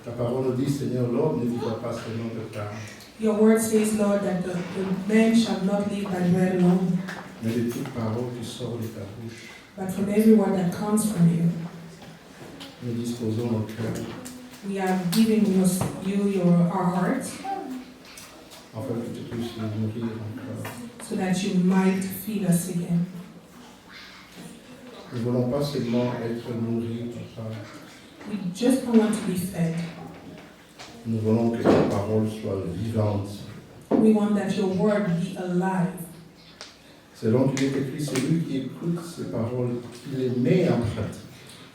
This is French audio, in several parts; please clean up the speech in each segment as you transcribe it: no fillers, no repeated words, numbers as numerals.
Ta parole nous dit, Seigneur, l'homme ne vivra pas seulement de pain, Your word says, Lord, that the man shall not live by bread alone, mais de toute parole qui sort de ta bouche. but from every word that comes from you. Nous disposons nos cœurs We are giving our hearts afin que tu puisses nous nourrir encore. so that you might feed us again. Nous ne voulons pas seulement être nourris, Papa. We just don't want to be fed. Nous voulons que ta parole soit vivante. We want that your word be alive. Selon qu'il est écrit, celui qui écoute ces paroles, qui les met en pratique.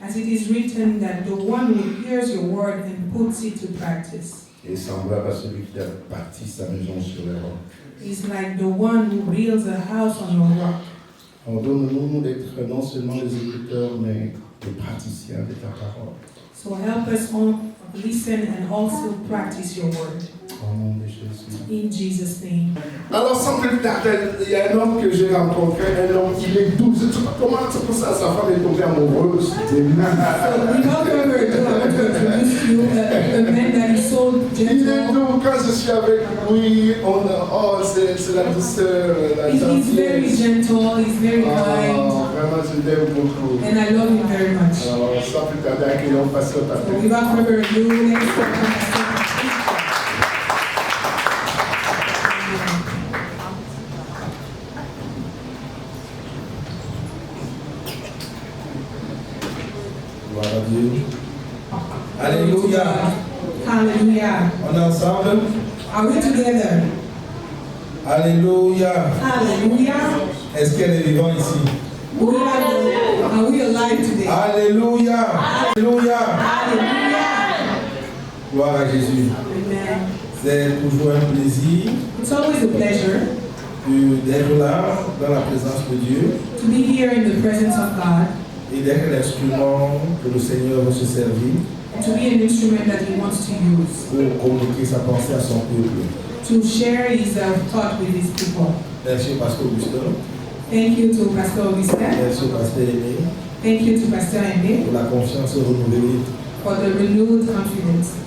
As it is written that the one who hears your word and puts it to practice Et semblable à celui qui a bâti sa maison sur les rocs. is like the one who builds a house on a rock. Alors donne-nous d'être non seulement des écouteurs, mais des praticiens de ta parole. So help us all listen and also practice your word. Au nom de Jésus. In Jesus' name. Alors, sans plus tarder, il y a un homme que j'ai rencontré, un homme, il est doux. Comment c'est pour ça sa femme est tombée amoureuse? So without further ado, I want to introduce you a man that is so Il est gentle. doux. Quand je suis avec lui, c'est la douceur, la He's very gentillesse. gentle, he's very kind, Vraiment, je l'aime beaucoup. and I love him very much. Alors, sans plus tarder, accueillons Pasteur So Patrick. without further ado, let's welcome Gloire à Dieu. Alléluia. Hallelujah. On est ensemble. Are we together? Alléluia. Hallelujah. Est-ce qu'elle est vivante ici? Are we alive today? Alléluia. Alléluia. Hallelujah. Gloire à Jésus. Amen. C'est toujours un plaisir It's always a pleasure d'être là dans la présence de Dieu to be here in the presence of God et d'être l'instrument que le Seigneur veut se servir and to be an instrument that He wants to use pour communiquer sa pensée à son peuple. to share His thought with His people. Merci Pasteur Augustin, Thank you to Pastor Augustin. merci Pasteur Aimé Thank you to Pastor Aimé pour la confiance renouvelée. for the renewed confidence.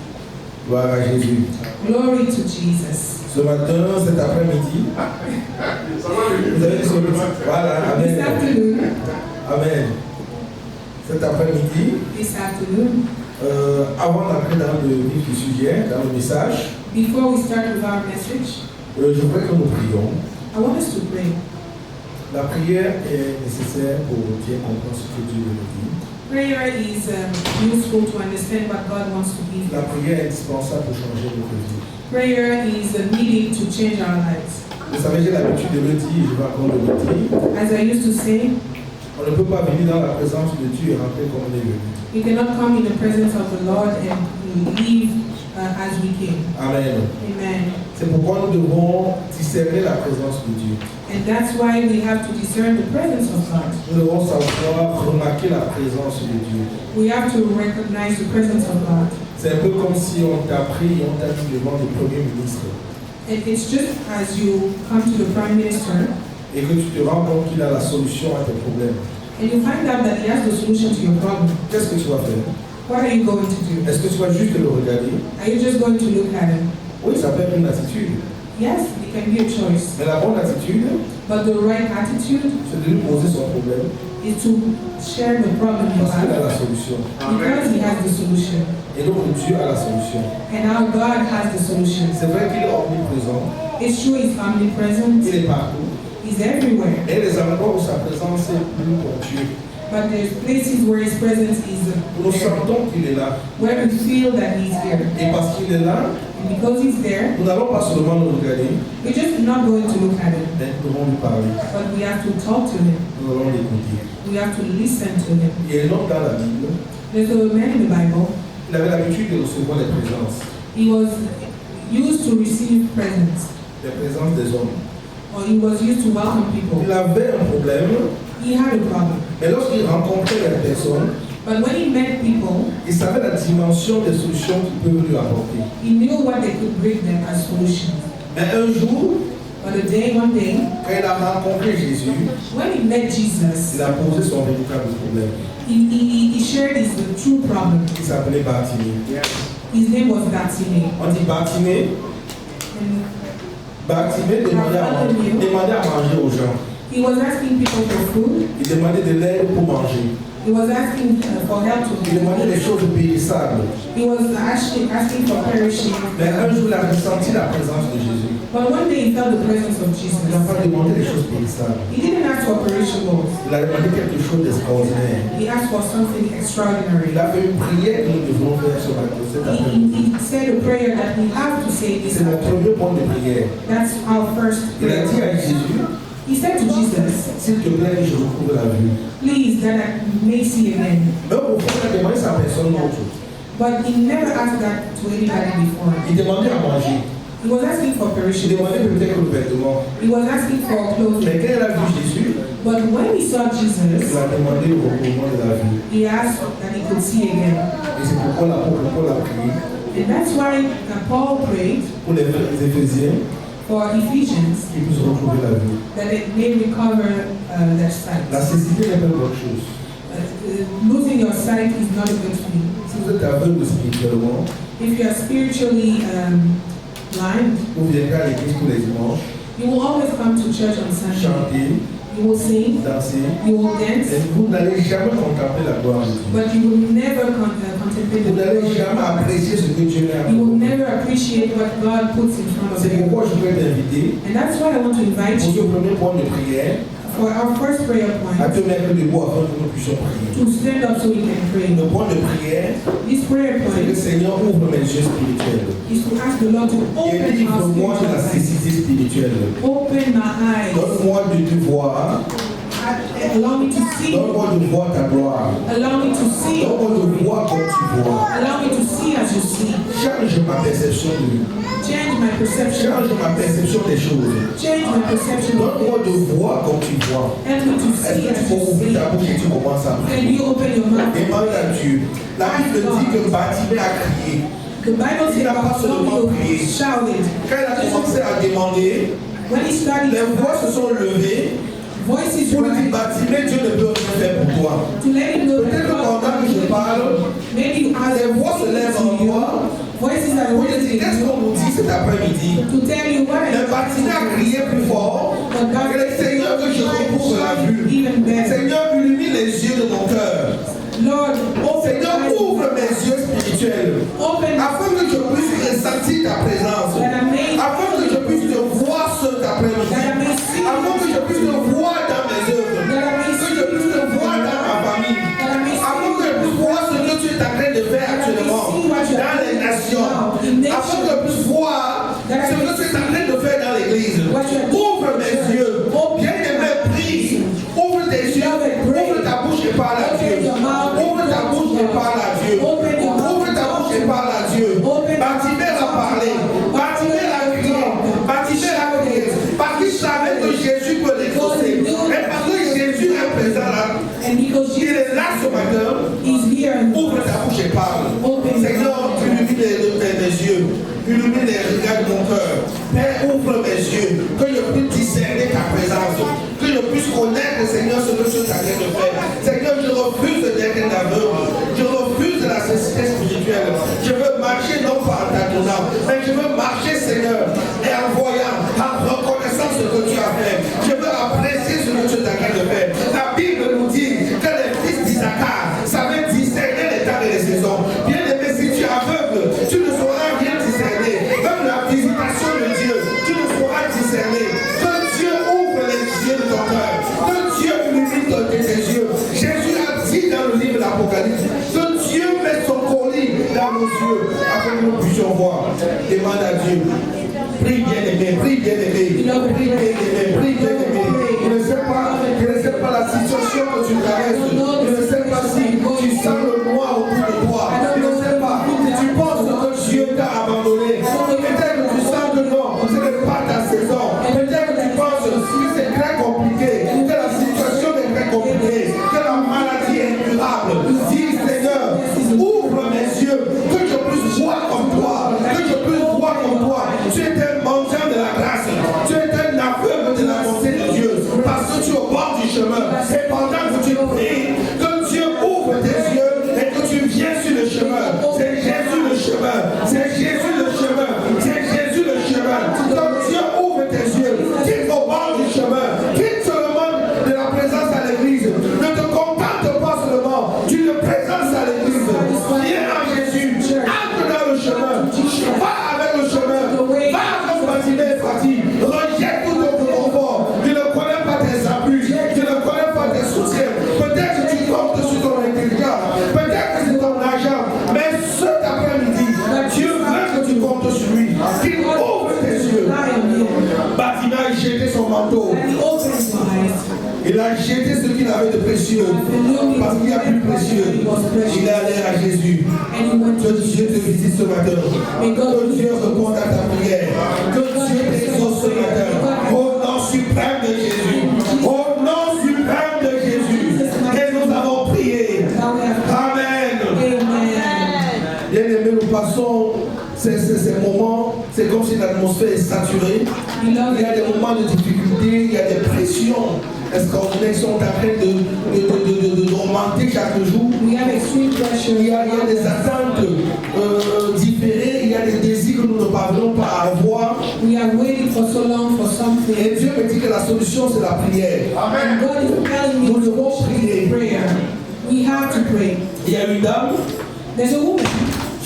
Gloire à Jésus. Glory to Jesus. Ce matin, cet après-midi, vous avez dit voilà, This Amen. afternoon, Amen. Cet après-midi, this afternoon, avant d'entrer dans le vif du sujet, dans le message, before we start with our message, je voudrais que nous prions. I want us to pray. La prière est nécessaire pour bien comprendre ce que Dieu veut nous dire. Prayer is useful to understand what God wants to give La us. prière est indispensable pour changer notre vie. Prayer is needed to change our lives. Vous savez, j'ai l'habitude de le dire, je vais encore le dire. As I used to say, On ne peut pas venir dans la présence de Dieu et rentrer comme on est venu. we cannot come in the presence of the Lord and leave as we came. Amen. Amen. C'est pourquoi nous devons discerner la présence de Dieu. And that's why we have to discern the presence of God. Nous devons savoir remarquer la présence de Dieu. We have to recognize the presence of God. C'est un peu comme si on t'a pris et on t'a mis devant le Premier ministre And it's just as you come to the Prime Minister et que tu te rends compte qu'il a la solution à tes problèmes. and you find out that he has the solution to your problem. Qu'est-ce que tu vas faire? What are you going to do? Est-ce que tu vas juste le regarder? Are you just going to look at him? Oui, ça peut être une attitude. Yes, it can be a choice. Mais la bonne attitude, But the right attitude c'est de lui poser son problème is to share the problem you parce qu'il a have la solution. because he has the solution. Et donc Dieu a la solution. And our God has the solution. C'est vrai qu'il est omniprésent, It's true he's omnipresent, il est partout. he's everywhere. Et les endroits où sa présence est plus ponctuée, But there's places where his presence is nous there, sentons qu'il est là. where we feel that he's here. Et parce qu'il est là, And because he's there, nous n'allons pas seulement le regarder, we're just not going to look at him, mais nous devons lui parler. but we have to talk to him. Nous allons l'écouter. We have to listen to him. Il y a un homme dans la Bible, There's a man in the Bible, il avait l'habitude de recevoir les présences. he was used to receive presents, Les présences des hommes. or he was used to welcome people. Il avait un problème, He had a problem. mais lorsqu'il rencontrait les personnes, But when he met people, il savait la dimension des solutions qu'il peut lui apporter. he knew what they could bring them as solutions. Mais un jour, But one day, quand il a rencontré Jésus, when he met Jesus, il a posé son véritable problème. he shared his true problem. Il s'appelait Bartimée. His name was Bartimée. On dit Bartimée. And Bartimée demandait à manger aux gens. he was asking people for food. Il demandait de l'aide pour manger. He was asking for help to Il demandait des eat. choses périssables. He was asking for perishing. Mais un jour, il a ressenti la présence de Jésus. But one day he felt the presence of Jesus. Il n'a pas demandé des choses périssables. He didn't ask for perishables. Il a demandé quelque chose d'extraordinaire. He asked for something extraordinary. Il a fait une prière que nous devons faire ce matin, cet après-midi. He said a prayer that we have to say this C'est mon afternoon. premier point de prière. That's our first Il a dit à prayer. Jésus, He said to Jesus, s'il te plaît, je retrouve la vue. please, that I may see again. Mais au fond, il a demandé ça à personne d'autre. But he never asked that to anybody before. Il demandait à manger. He was asking for Il perishables. demandait peut-être le vêtement. He was asking for Mais clothing. quand il a vu Jésus, But when he saw il Jesus, a demandé au recouvrement de la vue. he asked that he could see again. Et c'est pourquoi l'apôtre Paul a prié And that's why Paul prayed pour les Éphésiens for Ephesians qu'ils puissent retrouver la vue. that they may recover their sight. La cécité n'est pas une bonne chose. Losing your sight is not a good thing. Si vous êtes aveugle spirituellement, If you are spiritually blind, vous viendrez à l'église tous les dimanches, you will always come to church on Sunday. chanter, You will sing, danser, you will dance, et vous n'allez jamais contempler la gloire de Dieu. but you will never contemplate the Vous n'allez glory jamais of God. apprécier ce que Dieu a You will fait. never appreciate what God puts in front of C'est you. pourquoi je veux t'inviter And that's why I want to invite pour ce you premier point de prière for our first prayer à point te mettre debout afin que nous puissions prier. to stand up so we can pray. Le point de prière, This prayer c'est que le point Seigneur ouvre mes yeux spirituels. is to ask the Lord to Et open our délivre-moi de la spiritual eyes. cécité spirituelle. Open my eyes. Donne-moi de te voir. Allow me to see. Donne-moi de voir ta gloire. Allow me to see. Donne-moi de voir comme tu vois. Allow me to see as you see. Change ma perception de lui. Change my perception. Change ma perception des choses. Change my perception of Donne-moi de things. voir comme tu vois. Help me to Est-ce see que tu as peux you ouvrir see. ta bouche et tu commences à Can prier? you open your mouth? Demande à Dieu. La Bible dit que Bartimée a crié. The Bible says Il n'a pas seulement prié. shouted. Quand il a commencé à demander, When he started les voix se sont levées voices pour lui dire rise Bartimée, Dieu ne peut rien faire pour toi. to let him know Peut-être que pendant que je parle, maybe you ask les voix se lèvent en toi voices are pour te dire raising qu'est-ce qu'on nous dit cet après-midi. to tell you what Le Bartimée a crié plus fort. but God Que le Seigneur, que je recouvre la vue. even better. Seigneur, illumine les yeux de mon cœur. Lord, open Seigneur, my eyes, ouvre mes yeux spirituels. open Afin que je puisse ressentir ta présence. that I may Afin que je puisse te voir cet après-midi. that I may see Afin que je puisse te voir dans mes œuvres. Que je puisse te voir dans ma famille. Afin que je puisse voir ce que tu es en train de faire actuellement dans les nations. Afin que je puisse voir ce que tu es en train de faire dans l'église. Ouvre mes yeux. Bien-aimé, prie. Ouvre tes yeux. Ouvre ta bouche et parle à Dieu. Ouvre ta bouche et parle à Dieu. Ouvre ta bouche et parle à Dieu. Bartimée a parlé. Bartimée a crié. Bartimée a crié. Parce qu'il savait que Jésus peut l'exaucer. Et parce que Jésus est présent là. and because Il Jesus est là ce matin. is here and Ouvre ta bouche et parle. Seigneur, illumine mes yeux. Illumine les regards de mon cœur. Père, ouvre mes yeux. Que je puisse discerner ta présence. Que je puisse connaître, Seigneur, ce que tu es en train de faire. Seigneur, je refuse d'être un aveugle. Je refuse de la cécité spirituelle. Je veux marcher non pas en tâtonnant, mais je veux marcher, Seigneur, et en voyant, en reconnaissant ce que tu as fait. Je veux apprécier ce que tu es en train de faire. La Bible nous dit que les fils d'Isaacar savaient discerner les temps et les saisons. Bien aimé, si tu es aveugle, tu ne sauras rien discerner. Même la visitation de Dieu, tu ne sauras discerner. Que Dieu ouvre les yeux de ton cœur. Que Dieu illumine tes yeux. Jésus a dit dans le livre de l'Apocalypse que Dieu met son colis dans nos yeux afin que nous puissions voir. Demande à Dieu. Prie bien aimé, prie bien aimé, prie bien aimé, prie bien aimé. Je ne sais pas la situation que tu traverses. Je ne sais pas si tu sens le noir autour de toi. Je ne sais pas si tu penses que Dieu t'a abandonné. Peut-être que tu sens que non, ce n'est pas ta saison. Peut-être que tu penses que c'est très compliqué, que la situation est très compliquée, que la maladie est incurable. Dis Seigneur, ouvre mes yeux, que je puisse voir comme toi, que je puisse voir comme toi. Tu es un mendiant de la grâce, tu es un aveugle de la bonté de Dieu, parce que tu es au bord du chemin. Et pendant que tu pries, Il a jeté ce qu'il avait de précieux. Parce qu'il y a plus précieux. Il est allé à Jésus. Que Dieu te visite ce matin. Que Dieu réponde à ta prière. Que Dieu t'exauce ce matin. Au nom suprême de Jésus. Au nom suprême de Jésus. Et nous avons prié. Amen. Bien aimé, nous passons ces moments. C'est comme si l'atmosphère est saturée. Il y a des moments de difficulté, il y a des pressions extraordinaires qui sont en train de augmenter chaque jour. Il y a des attentes différées, il y a des désirs que nous ne parvenons pas à avoir. Et Dieu me dit que la solution c'est la prière. Amen. Nous devons prier. Il y a une dame.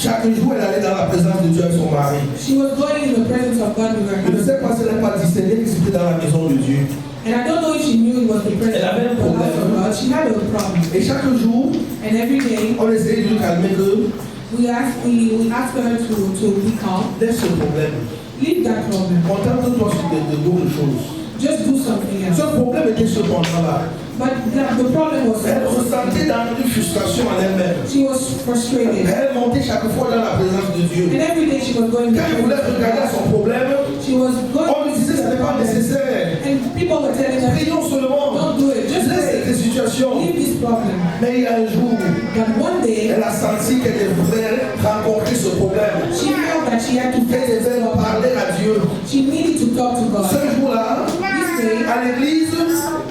Chaque jour, elle allait dans la présence de Dieu avec son mari. She was going in the presence of God with her Je ne husband. sais pas si elle n'a pas discerné que c'était dans la maison de Dieu. And I don't know if she knew it was the presence Elle avait un of the house of problème. God. She had a problem. Et chaque jour, And every day, on essayait de lui calmer que we asked her to be calm. laisse ce problème. Leave that problem. Contente-toi sur d'autres choses. Just do something Ce else. problème était cependant là. But the problem was Elle ressentait dans une frustration en elle-même. she was frustrated. Elle montait chaque fois dans la présence de Dieu. And every day she was going Quand elle voulait regarder son problème, she was going on lui disait que ce n'est pas nécessaire. and people were telling her, Prions seulement. don't do it, just Laisse cette pray. situation. Leave this problem. Mais il y a un jour, But one day elle a senti qu'elle devrait rencontrer ce problème. she felt that she had to Elle face this devait problem. parler à Dieu. She needed to talk to God. Ce jour-là, This day, à l'église,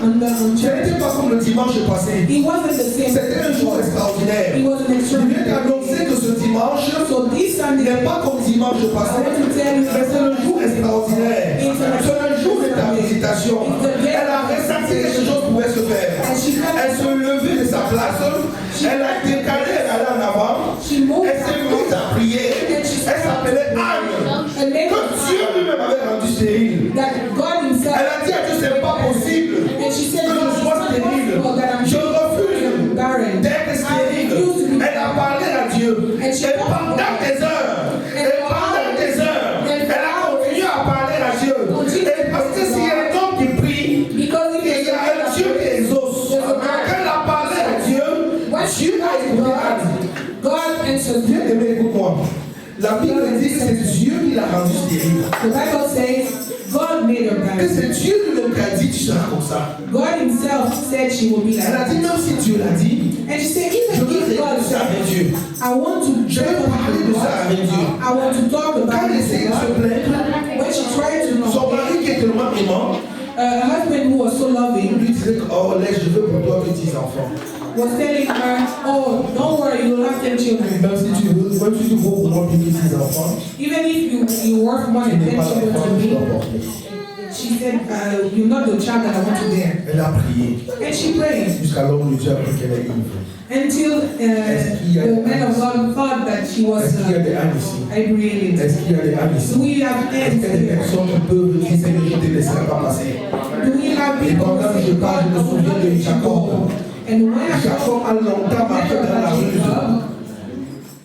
on ce church, n'était pas comme le dimanche passé. it wasn't the same. C'était un jour It extraordinaire. was an Je viens extraordinary. d'annoncer que ce dimanche So this Sunday, n'est pas comme dimanche I passé, want to tell you, mais c'est un jour extraordinaire. C'est un jour de ta visitation. Elle a ressenti que quelque chose pouvait se faire. Elle se levait de sa place. Elle a décalé, elle allait en avant. she moved Elle s'est mise à prier. Elle s'appelait Anne. a name Que Dieu lui-même avait rendu stérile. that God himself, Elle a dit à Dieu, c'est pas possible and she said, que "God, je it's sois not stérile. possible that I'm Je refuse barren." d'être stérile. Elle a parlé à Dieu. Et pendant des heures, elle a continué à parler à Dieu. Et parce que s'il y a un homme qui prie, Because if il y a un Dieu qui exauce. Quand elle a parlé à Dieu, Dieu a écouté Anne. God answers. Bien aimé, écoute-moi. La Bible dit que c'est Dieu qui l'a rendu stérile. The Bible says God made her Que barren. c'est Dieu lui-même qui a dit tu seras comme ça. God himself said she will be like Elle a that. dit même si Dieu l'a dit, And she said, je even veux if God régler ça said, avec Dieu. I want to Je veux parler de ça avec Dieu. I want to talk Quand about elle it essayait de to se God. plaindre, When she tried to son know, mari qui est tellement aimant, her husband who was so loving lui disait que, oh laisse, je veux pour toi petits enfants. was telling her, oh, don't worry, you'll have 10 children. Même si tu veux pour moi petits enfants, Even if you work more tu than n'es 10 pas children l'enfant to que je dois me, porter. she said, you're not the child that I want to bear. Elle a prié And she prayed jusqu'à l'homme de Dieu a cru qu'elle est ivre. until the man of God thought that she was Est-ce qu'il y a des âmes ici? inebriated. Est-ce qu'il y a des âmes ici? Do we have Est-ce qu'il y a des hands here? personnes qui peuvent dire Seigneur, je ne te laisserai pas passer? Do we have Et people pendant que je who say, parle, je me God, I souviens won't de let you Jacob. go? And when I Jacob a longtemps marché dans la rue.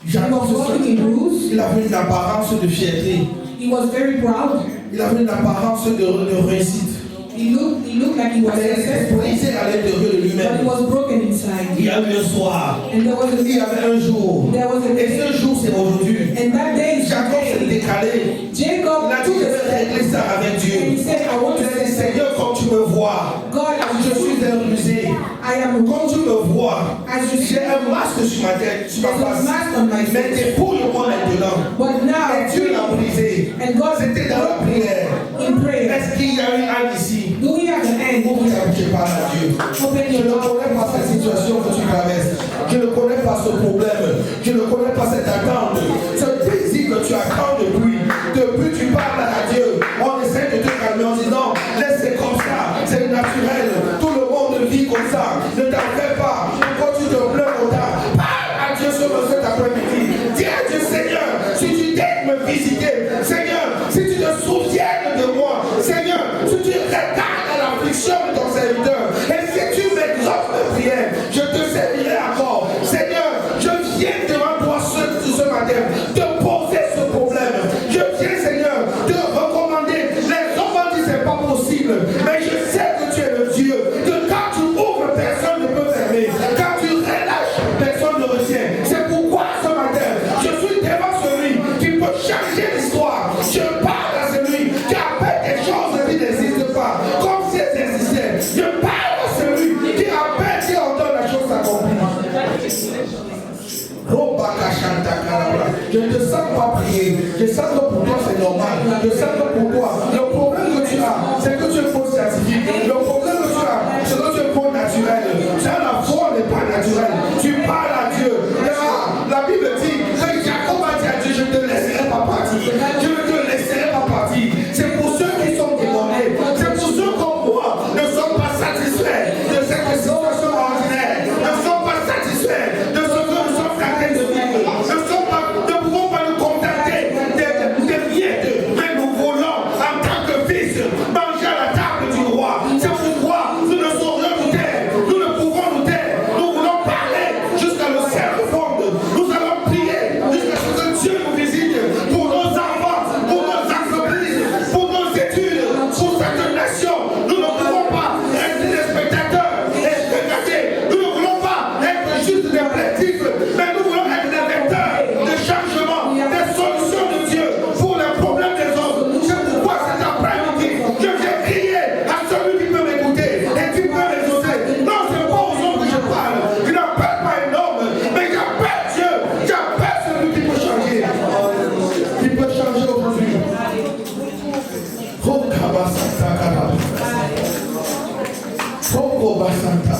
Jacob, was walking in Ruth, il avait une apparence de fierté. he was very proud. Il avait une apparence de réussite. He looked like he was Mais il était successful, brisé à l'intérieur de but he lui-même. was broken inside. Il y a eu un soir. And there was Il y avait un jour. There was a Et day. ce jour, c'est aujourd'hui. And that day is Jacob s'est today. décalé. Jacob Il a dit, took je a vais step régler ça avec and Dieu. he said, I want to Il a dit, say, Seigneur, comme tu me vois, God, je suis un rusé. I am Comme tu me vois, as you j'ai see, un masque sur ma tête, sur there's ma a face. mask on my Mais face. dépouille-moi maintenant. But now, Et Dieu l'a brisé. and God C'était dans la prière. in prayer. Est-ce qu'il y a une âme ici? Do we have the hand? Vous vous approchez par à Dieu. Open Je your ne mouth. connais pas cette situation que tu traverses. Je ne connais pas ce problème. Je ne connais pas cette attente. Ce désir que tu attends depuis. Depuis tu parles à Dieu. On essaie de te calmer en disant, laisse c'est comme ça. C'est naturel. Tout le monde vit comme ça. Ne t'en fais pas. Quand tu te plains comme ça, parle à Dieu sur cet après-midi. Dis à Dieu, Seigneur, si tu daignes me visiter, Seigneur, si tu te souviens de moi, Seigneur, si tu regardes à l'affliction de ton serviteur, et si tu m'exauces mes prières, je te servirai encore. Seigneur, je viens devant toi ce matin, te poser ce problème. Je viens, Seigneur, te recommander. Les hommes m'ont dit c'est pas possible, mais je sais que tu es le Dieu. Que quand Je ne te sens pas prier. Je sens que pour toi c'est normal. Je sens que pour toi, le problème que tu as, c'est que tu es faux scientifique. Le problème que tu as, c'est que tu es faux naturel. Tu as la foi n'est pas naturelle. Tu parles à Dieu. La Bible dit que Jacob a dit à Dieu, je ne te laisserai pas partir. Je ne te laisserai pas partir. C'est pour ceux qui sont démoniés. C'est pour ceux comme moi ne sont pas satisfaits de cette situation ordinaire. Ne sont pas satisfaits de ce que nous sommes en train de vivre. Ne pouvons pas nous contenter des miettes, mais nous voulons en tant que fils manger à la table du roi. C'est pourquoi nous ne saurions nous taire. Nous ne pouvons nous taire. Nous voulons parler jusqu'à le ciel fonde. Nous allons prier jusqu'à ce que Dieu nous visite pour nos enfants, pour nos entreprises, pour nos études, pour cette nation. Nous ne pouvons pas être des spectateurs et regarder. Nous ne voulons pas être juste des plaintifs, mais nous voulons être des vecteurs de changement, des solutions de Dieu pour les problèmes des autres. C'est pourquoi cet après-midi, je viens crier à celui qui peut m'écouter et qui peut m'exaucer. Non, ce n'est pas aux hommes que je parle. Je n'appelle pas un homme, mais j'appelle Dieu. J'appelle celui qui peut changer. Qui peut changer aujourd'hui. Oh, Kabasanta, oh, Basanta.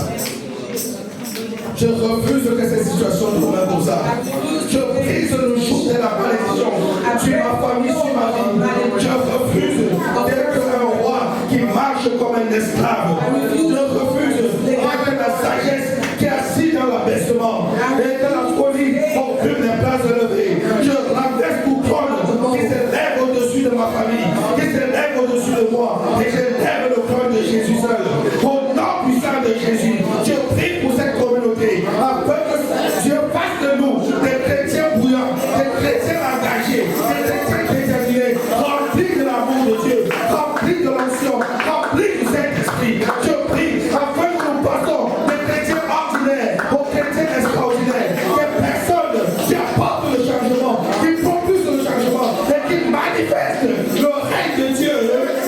Je refuse que ces situations nous mènent aux arts. Je brise le joug de la malédiction sur ma famille, sur ma vie. Je refuse d'être un roi qui marche comme un esclave. Je refuse d'être la sagesse qui est assise dans l'abaissement et que la folie occupe les places élevées. Je renverse tout trône qui s'élève au-dessus de ma famille, qui s'élève au-dessus de moi, et j'élève le trône de Jésus seul. Au nom puissant de Jésus, je prie pour cette communauté, afin que Dieu fasse de nous des chrétiens bouillants, des chrétiens engagés, des chrétiens déterminés, remplis de l'amour de Dieu, remplis de l'onction, remplis du Saint-Esprit. Je prie afin que nous passons des chrétiens ordinaires aux chrétiens extraordinaires, des personnes qui apportent le changement, qui propulsent le changement et qui manifestent le règne de Dieu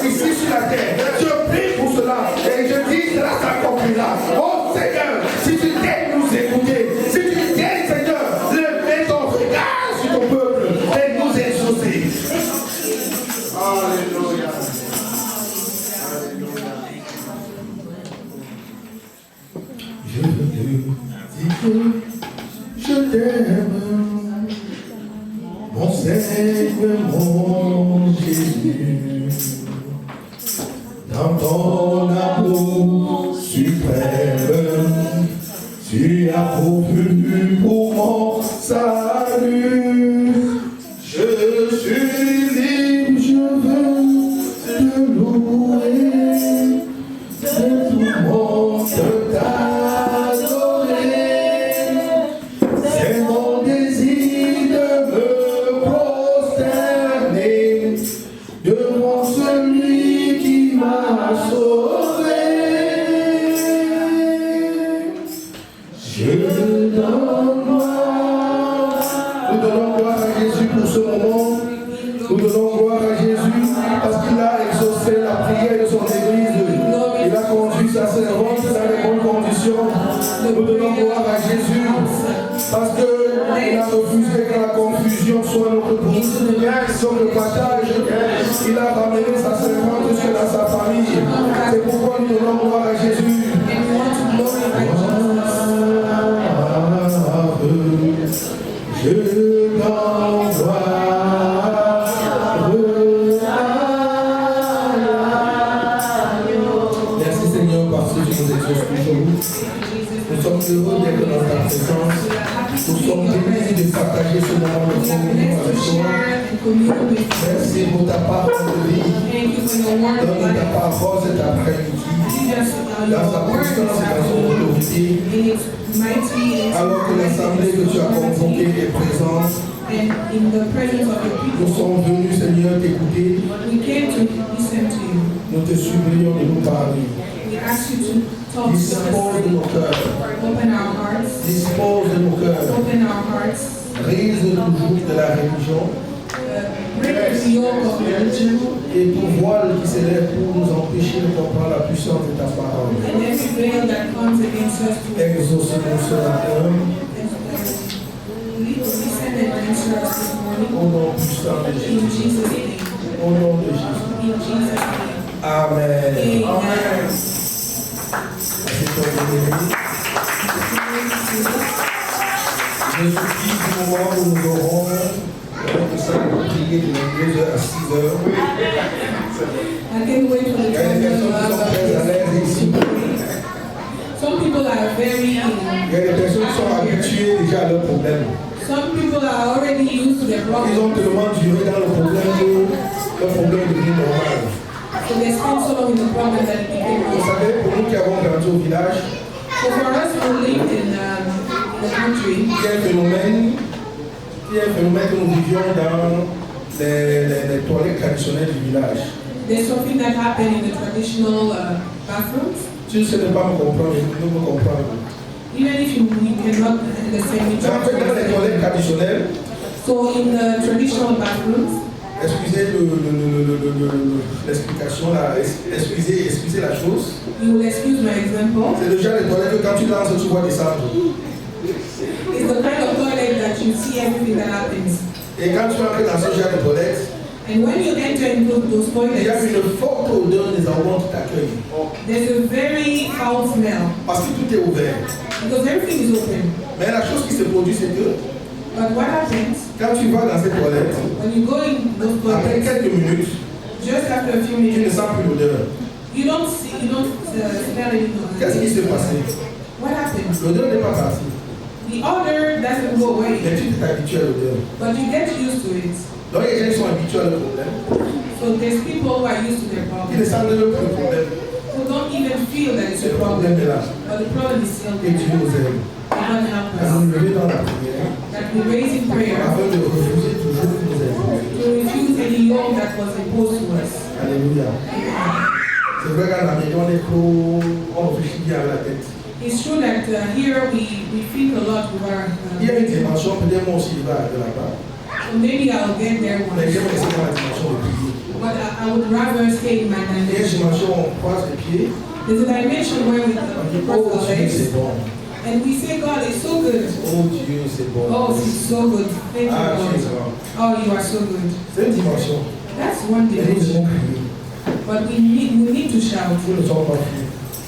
ici sur la terre. Je prie pour cela et je dis cela s'accomplira. Oh Seigneur, si tu daignes nous écouter, si tu daignes Seigneur, lever ton regard sur ton peuple et nous exaucer. Alléluia. Je te dis que je t'aime, mon Seigneur, mon Jésus, dans ton amour suprême, tu as pourvu pour mon salut. Je suis libre, je veux te louer, de tout monde t'adorer. C'est mon désir de me prosterner devant celui qui m'a sauvé. Je donne gloire. Nous donnons gloire à Jésus pour ce moment. Nous donnons gloire à Jésus parce qu'il a exaucé la prière de son église. Il a conduit sa servante dans les bonnes conditions. Nous donnons gloire à Jésus parce qu'il a refusé que la confusion soit notre bouche. Sur le partage, il a ramené sa servante jusque dans sa famille. C'est pourquoi nous donnons gloire à Jésus. Je t'envoie. Merci Seigneur parce que tu nous exauces toujours. Nous sommes heureux d'être dans ta présence. Nous sommes bénis de partager ce moment de communion avec toi. Merci pour ta parole de vie. Donne ta parole cet après-midi. Dans sa puissance et dans son autorité. Alors que l'assemblée que tu as convoquée est présente. Nous sommes venus, Seigneur, t'écouter. Nous te supplions de nous parler. Dispose de nos cœurs. Dispose de nos cœurs. Brise le joug de la religion. Et tout voile qui s'élève pour nous empêcher de comprendre la puissance de ta parole. Exauce-nous ce matin. puissant de In Jésus. Jesus' name. Au nom de Jésus. In Jesus' name. Amen. Amen. C'est ton béni. Je suis du moment où nous aurons le saint prier de 2h à 6h. I can't wait for the Il y a time des personnes qui sont très à l'aise ici. Some people are very Il y a des personnes qui sont habituées déjà à leurs problèmes. Some people are already used to their Ils problems. ont tellement duré dans le problème que leur problème devient normal. So they spend so long in the problem that it became Vous normal. savez, pour nous qui avons grandi au village, So for us who live in the country, il y a un phénomène que nous vivions dans les toilettes traditionnelles du village. there's something that happened in the traditional bathrooms. Si vous ne sais pas me comprendre, vous me comprendre. Even if you cannot understand me, En fait, dans les toilettes traditionnelles, so in the traditional bathrooms, excusez l'explication, excusez la chose. you will excuse my example, C'est le genre de toilette que quand tu lances, tu vois descendre. it's the kind of toilet that you see everything that happens. Et quand tu entres dans ce genre de toilette, And when you enter into those il y a toilets, une forte odeur des arômes qui t'accueillent. there's a very foul smell Parce que tout est ouvert. because everything is open. Mais la chose qui se produit, c'est que But what happens quand tu vas dans cette toilette, when you go in those après toilets, quelques minutes, just after a few tu ne minutes, sens plus l'odeur. you don't smell anymore. Qu'est-ce qui s'est passé? What happens? L'odeur n'est pas partie. The odor doesn't go away, Mais tu t'es habitué à l'odeur. but you get used to it. Donc les gens sont habitués à leur problème. So there's people who are used to their Ils ne problems, sentent même plus le problème. who don't even feel that it's Le a problème problem, est là. but the problem is still Et there. Dieu nous aime. God help À nous us. lever dans la prière That we raise in prayer afin de refuser toujours ce qui nous aime. to refuse any yoke that was imposed to us. Alléluia. C'est vrai qu'à la maison, on réfléchit bien avec la tête. It's true that here we think a lot with our. Il y a une dimension, peut-être moi aussi, il va de là-bas. So maybe I'll get there one Mais day. j'aime rester dans la dimension de prier. But I would rather stay in my Il y a une dimension. dimension où on croise les pieds, There's a dimension where we on dit, cross oh our Dieu, legs c'est bon. and we say, God is so good. Oh Dieu, c'est bon. Oh, He's so good. Thank you, Ah, Dieu, c'est Lord. bon. Oh, you are so good. C'est une dimension. That's one Et nous devons dimension. crier. But we need to shout. Nous ne sommes pas fous.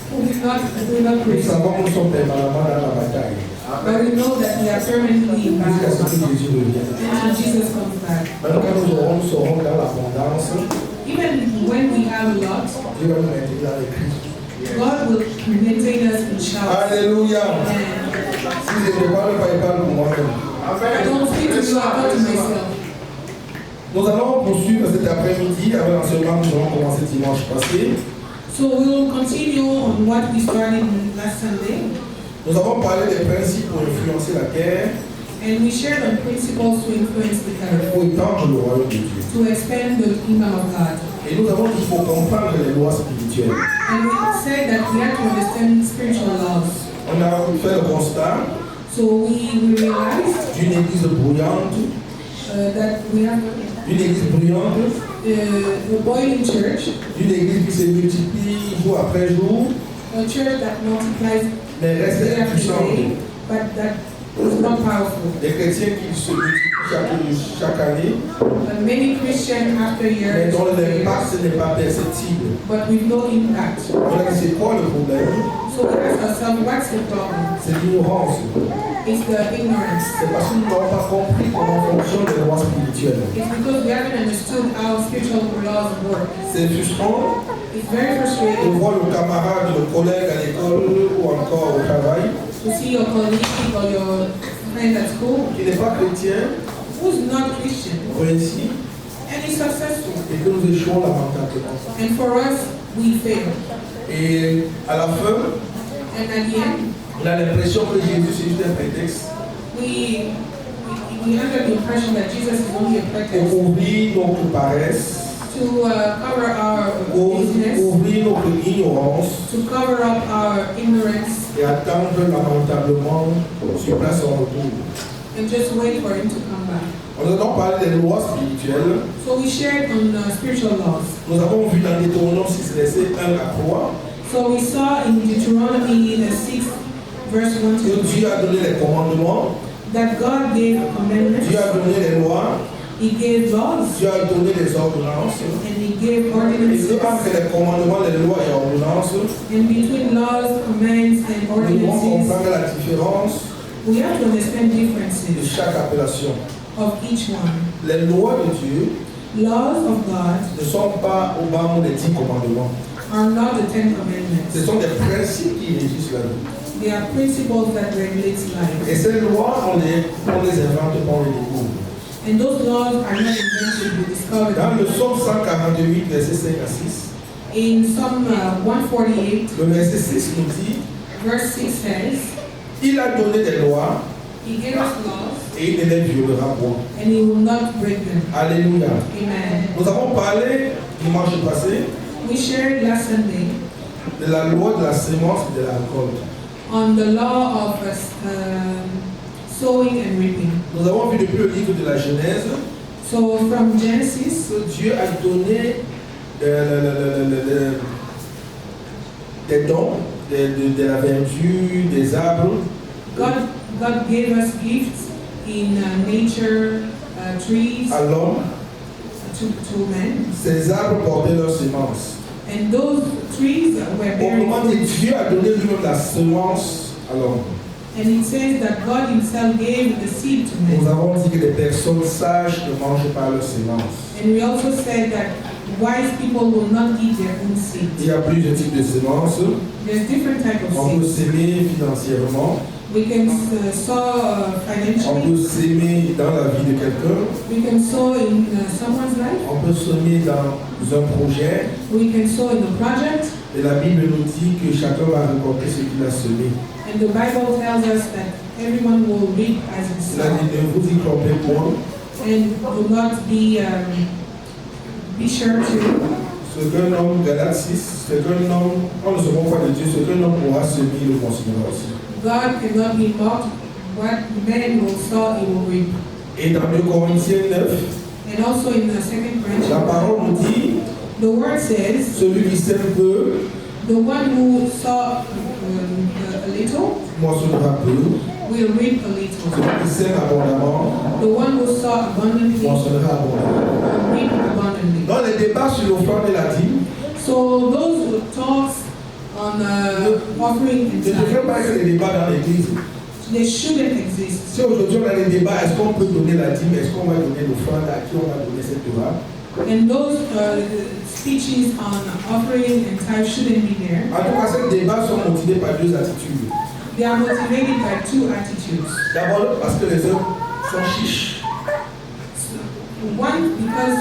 We're not Nous crazy. savons que nous sommes permanemment dans la bataille. But we know that we are permanently in Jusqu'à ce battle que Jésus revienne. until Jesus comes back. Maintenant, quand nous serons dans l'abondance, Even when we have a lot, Dieu va nous maintenir dans les cris. God will maintain us in shouts. Alléluia. And Si je ne parle pas, il parle pour moi-même. I don't speak to you, I talk to myself. Nous allons poursuivre cet après-midi avec l'enseignement que nous avons commencé dimanche passé. So we will continue on what we started last Sunday. Nous avons parlé des principes pour influencer la terre, And we shared on principles to influence the earth, pour étendre le royaume de Dieu. to expand the kingdom of God. Et nous avons dit qu'il faut comprendre les lois spirituelles. And we said that we have to understand spiritual laws. On a fait le constat So we realized d'une église bruyante, that we have d'une église bruyante, a boiling church, d'une église qui se multiplie jour après jour, a church that multiplies mais reste day after impuissante. day, but that is not powerful. Des chrétiens qui se multiplient chaque année, Many Christians after mais years, dont l'impact n'est pas perceptible. but with no impact. On a dit c'est quoi le problème? So we ask ourselves, what's the problem? C'est l'ignorance. It's the ignorance. C'est parce que nous n'avons pas compris comment fonctionnent les lois spirituelles. It's because we haven't understood how spiritual laws work. C'est frustrant It's very de frustrating voir le camarade, le collègue à l'école ou encore au travail to see your colleague or your friend at school qui n'est pas chrétien who's not Christian réussit and is successful. et que nous échouons lamentablement. And for us, we fail. Et à la fin, And at the end, on a l'impression que Jésus c'est juste un prétexte we under the impression that Jesus is only a pour pretext ouvrir notre paresse, to cover our pour business, ouvrir notre ignorance to cover up our ignorance, et attendre lamentablement sur place son retour. and just wait for him to come back. Nous allons parler des lois spirituelles. So we shared on spiritual laws. Nous avons vu dans Deutéronome 6, versets 1 à 3, So we saw in Deuteronomy the 6th verse 1 que to 3 Dieu a donné les commandements, that God gave commandments, Dieu a donné les lois, He gave laws Dieu a donné des ordonnances. and he gave Et ordinances. entre les commandements, les lois et ordonnances, And between laws, commands, and nous devons ordinances, comprendre la différence we have to understand de differences chaque appellation. of each one. Les lois de Dieu Laws of God ne sont pas au bas des 10 commandements. are not the Ten Ce Commandments. sont des principes qui régissent la vie. They are principles that regulate Et life. ces lois, on les invente, on les découvre. And those laws are not invented, we discover Dans le them. psaume 148, verset 5 à 6, In Psalm 148, le verset 6 nous dit, verse 6 says, il a donné des lois He gave us laws, et il ne les violera point. and He will not break them. Alléluia. Amen. Nous avons parlé dimanche passé We shared last Sunday de la loi de la sémence et de la récolte. on the law of sowing and reaping. Nous avons vu depuis le livre de la Genèse So from Genesis, que Dieu a donné des dons, de la verdure, des arbres, God gave us gifts in nature, trees à l'homme. to men, Ces arbres portaient leurs semences. and those trees were Au moment où bearing. Dieu a donné lui-même la semence à l'homme, And it says that God Himself gave the seed to nous men. avons dit que les personnes sages ne mangent pas leurs semences. And we also said that wise people will not eat their own seed. Il y a plusieurs types de semences. There's different type of On peut seeds. s'aimer financièrement, We can sow on financially. peut s'aimer dans la vie de quelqu'un, We can sow in someone's life. on peut s'aimer dans un projet. We can sow in a project. Et la Bible nous dit que chacun va récolter ce qu'il a semé. And the Bible tells us that everyone will reap as he Il a dit sows. ne vous y trompez point. And do not be sure to. Ce qu'un homme, Galates 6, ce qu'un homme, on ne se moque pas de Dieu, ce qu'un homme pourra semer, il le consumera aussi. God cannot be mocked. What man will sow, he will reap. Et dans 2 Corinthiens 9, And also in the second la parole branch, nous dit, the word says, celui qui sème peu, the one who sow a little moissonnera peu. will reap a little. Celui qui sème abondamment, The one who sow abundantly will moissonnera abondamment. reap abundantly. Dans les débats sur l'offrande et la dîme, So those talks on offering and je ne devrais pas tithes, être des débats dans l'église. they shouldn't exist. Si aujourd'hui on a des débats, est-ce qu'on peut donner la dîme, est-ce qu'on va donner l'offrande, à qui on va donner cette loi? And those speeches on offering and tithe shouldn't be there. En tout cas, ces débats sont motivés par 2 attitudes. They are motivated by two attitudes. D'abord, parce que les hommes sont chiches, One, because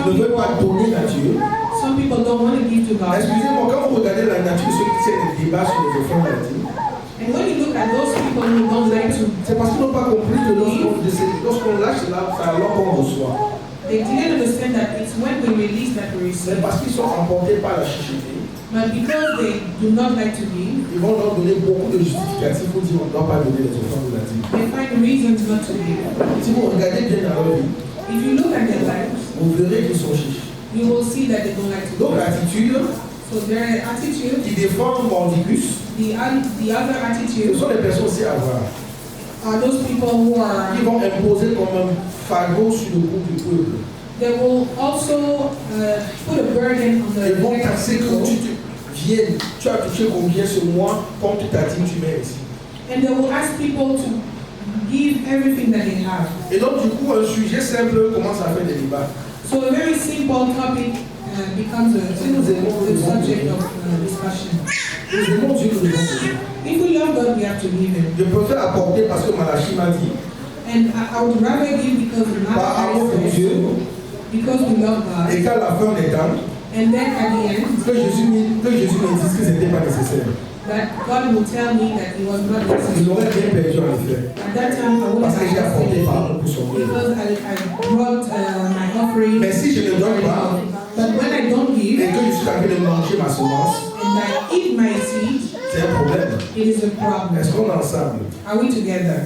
ne veulent pas donner à Dieu. some people don't want to give to God. Excusez-moi, quand vous regardez la nature de ceux qui tiennent des débats sur les offrandes et la dîme, And when you look at those people who don't like to, c'est parce qu'ils n'ont pas compris que lorsqu'on lâche là, c'est alors qu'on reçoit. they didn't understand that it's when we release that we C'est receive. parce qu'ils sont emportés par la chicheté. But because they do not like to give, Ils vont leur donner beaucoup de justificatifs pour dire qu'on ne doit pas donner les offrandes de la dîme. they find reasons not to give. Si vous regardez bien dans leur vie, If you look at their lives, vous verrez qu'ils sont chiches. you will see that they don't like to Donc give. l'attitude So their attitude, qui défend Mordicus, the other ce attitude, sont les personnes aussi à voir. are those people who are, Ils vont imposer comme un fardeau sur le groupe du peuple. they will also put a burden on the Ils vont neck of taxer que people. tu as touché combien ce mois, comme tu t'as dit, tu mets ici. And they will ask people to give everything that they have. Et donc, du coup, un sujet simple commence à faire des débats. So a very simple topic becomes a subject of discussion. Nous aimons Dieu, nous aimons Dieu. If we love God, we have to give Him. Je préfère apporter parce que Malachie m'a dit, And I would rather give because we par amour love pour Dieu, because we love et God. qu'à la fin des temps, And then at the end, que Jésus me dise que ce n'était pas nécessaire. that God will tell me that it was not Je necessary. l'aurais bien perdu en effet. At that time, I wouldn't Parce que j'ai have apporté said par amour pour son œuvre. because I brought my offering. Mais si je ne donne pas, But when I don't et give que je suis en train de manger ma semence, and I eat my seed, c'est un problème. it is a problem. Est-ce qu'on est ensemble? Are we together?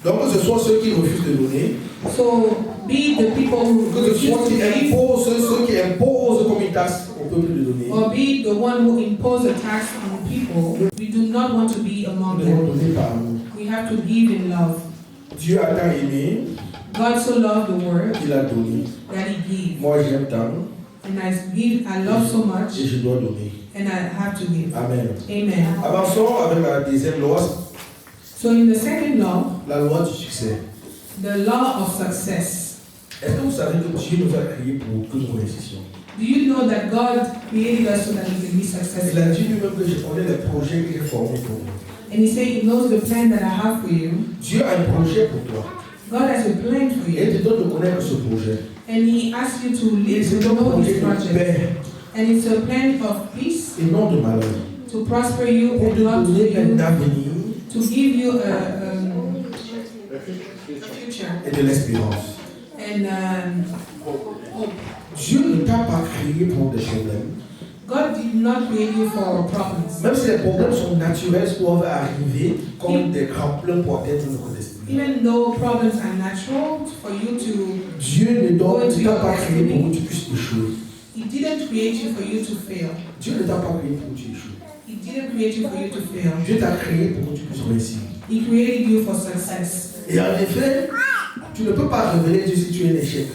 Donc que ce soit ceux qui refusent de donner, So be the people who que ce refuse soit to give, ceux qui imposent comme une taxe au peuple de donner. or be the one who impose a tax on people. We do not want to be among Nous devons them. donner par amour. We have to give in love. Dieu a tant aimé God so loved the world qu'il a donné. that He gave. Moi, j'aime tant And I love so much, et je dois donner. and I have to give. Amen. Amen. Avançons avec la deuxième loi, So in the second law, la loi du succès. the law of success. Est-ce que vous savez que Dieu nous a créés pour que nous réussissions? Do you know that God created us so that we can be Il successful? a dit lui-même que je connais les projets que j'ai formés pour vous. And He said He knows the plan that I have for you. Dieu a un projet pour toi. God has a plan for Et il you. te donne de connaître ce projet. And He asks you to Et live c'est to un know projet His de project. paix And it's a plan of peace et non de malheur. to prosper you Pour and te not to donner un you, avenir to give you a future et de l'espérance. and hope. Dieu ne t'a pas créé pour des problèmes. God did not create you for problems. Même si les problèmes sont naturels, doivent arriver comme des tremplins pour atteindre notre destinée. Even though problems are natural for you to, Dieu ne t'a pas créé pour que tu puisses échouer. He didn't create you for you to fail. Dieu ne t'a pas créé pour que tu échoues. He didn't create you for you to fail. Dieu t'a créé pour que tu puisses réussir. He created you for success. Et en effet, tu ne peux pas révéler Dieu si tu es un échec.